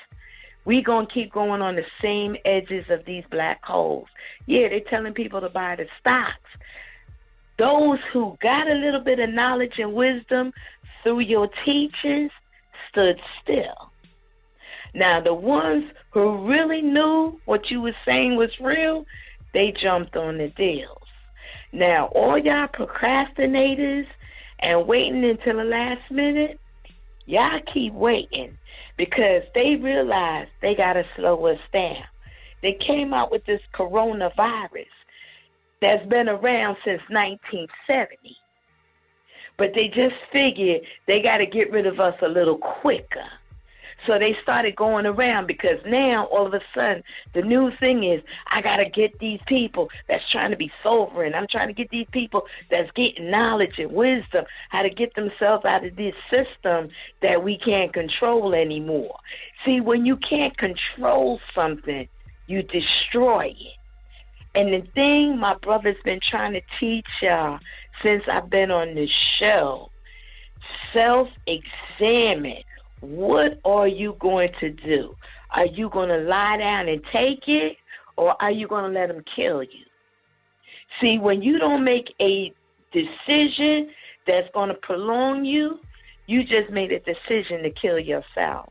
we're going to keep going on the same edges of these black holes. Yeah, they're telling people to buy the stocks. Those who got a little bit of knowledge and wisdom through your teachings stood still. Now, the ones who really knew what you were saying was real, they jumped on the deals. Now, all y'all procrastinators and waiting until the last minute, y'all keep waiting because they realize they got to slow us down. They came out with this coronavirus that's been around since 1970. But they just figured they got to get rid of us a little quicker. So they started going around because now all of a sudden the new thing is I got to get these people that's trying to be sovereign. I'm trying to get these people that's getting knowledge and wisdom, how to get themselves out of this system that we can't control anymore. See, when you can't control something, you destroy it. And the thing my brother's been trying to teach y'all since I've been on this show, self-examine. What are you going to do? Are you going to lie down and take it, or are you going to let them kill you? See, when you don't make a decision that's going to prolong you, you just made a decision to kill yourself.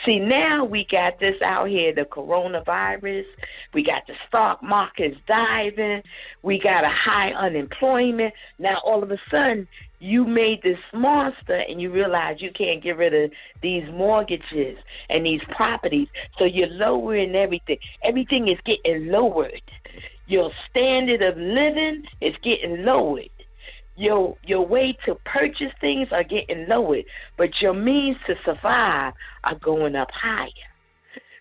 See, now we got this out here, the coronavirus. We got the stock markets diving. We got a high unemployment. Now, all of a sudden, you made this monster and you realize you can't get rid of these mortgages and these properties. So you're lowering everything. Everything is getting lowered. Your standard of living is getting lowered. Your way to purchase things are getting lowered, but your means to survive are going up higher.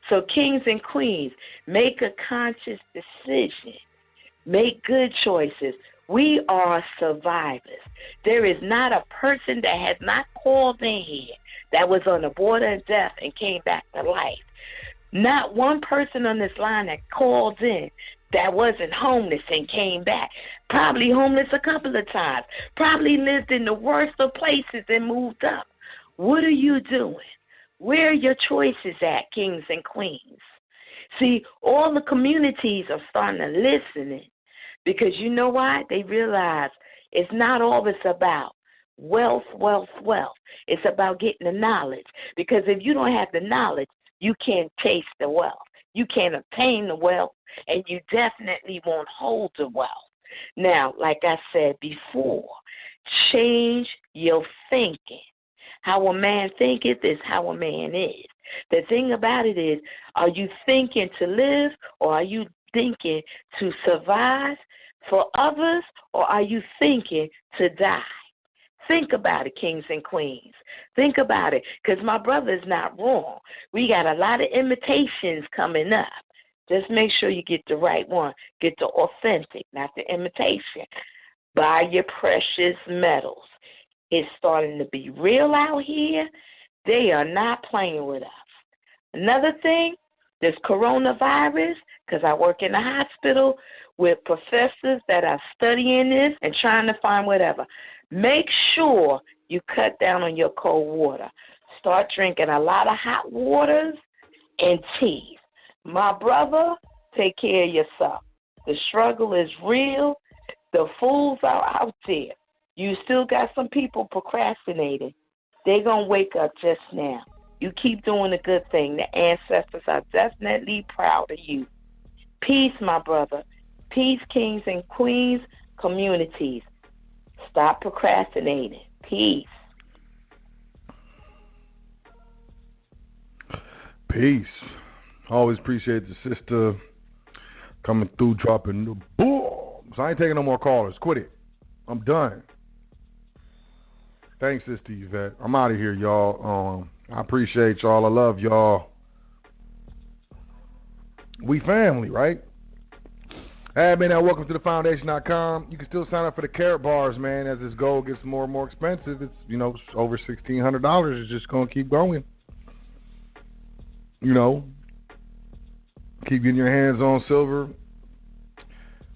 So kings and queens, make a conscious decision. Make good choices. We are survivors. There is not a person that has not called in here that was on the border of death and came back to life. Not one person on this line that called in that wasn't homeless and came back. Probably homeless a couple of times. Probably lived in the worst of places and moved up. What are you doing? Where are your choices at, kings and queens? See, all the communities are starting to listen because you know why? They realize it's not always about wealth. It's about getting the knowledge. Because if you don't have the knowledge, you can't taste the wealth. You can't obtain the wealth, and you definitely won't hold the wealth. Now, like I said before, change your thinking. How a man thinketh is how a man is. The thing about it is, are you thinking to live, or are you thinking to survive for others, or are you thinking to die? Think about it, kings and queens. Think about it, because my brother is not wrong. We got a lot of imitations coming up. Just make sure you get the right one. Get the authentic, not the imitation. Buy your precious metals. It's starting to be real out here. They are not playing with us. Another thing, this coronavirus, because I work in a hospital with professors that are studying this and trying to find whatever. Make sure you cut down on your cold water. Start drinking a lot of hot waters and teas. My brother, take care of yourself. The struggle is real. The fools are out there. You still got some people procrastinating. They're going to wake up just now. You keep doing a good thing. The ancestors are definitely proud of you. Peace, my brother. Peace, kings and queens, communities. Stop procrastinating. Peace. Peace. Always appreciate the sister coming through, dropping the boom. So I ain't taking no more callers. Quit it. I'm done. Thanks, Sister Yvette. I'm out of here, y'all. I appreciate y'all. I love y'all. We family, right? Admin at welcome to the foundation.com. You can still sign up for the carrot bars, man. As this gold gets more and more expensive, it's, over $1,600. It's just going to keep going. Keep getting your hands on silver.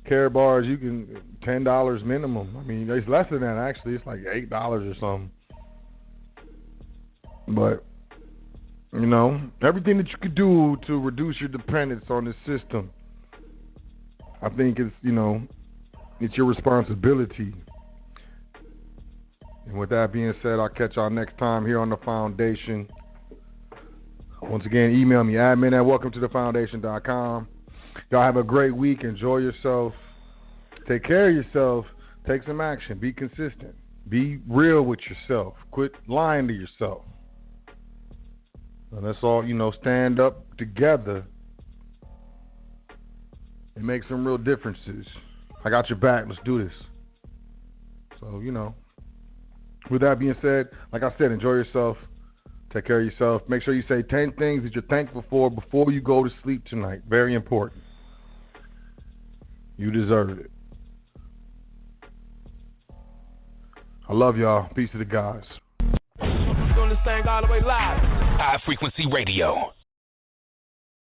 Carrot bars, you can $10 minimum. I mean, it's less than that, actually. It's like $8 or something. But, everything that you could do to reduce your dependence on the system, I think it's, it's your responsibility. And with that being said, I'll catch y'all next time here on the Foundation. Once again, email me, admin at welcome to the foundation.com. Y'all have a great week. Enjoy yourself. Take care of yourself. Take some action. Be consistent. Be real with yourself. Quit lying to yourself. And let's all, stand up together and make some real differences. I got your back. Let's do this. So, with that being said, like I said, enjoy yourself. Take care of yourself. Make sure you say 10 things that you're thankful for before you go to sleep tonight. Very important. You deserve it. I love y'all. Peace to the guys. Doing this thing all the way live. High Frequency Radio.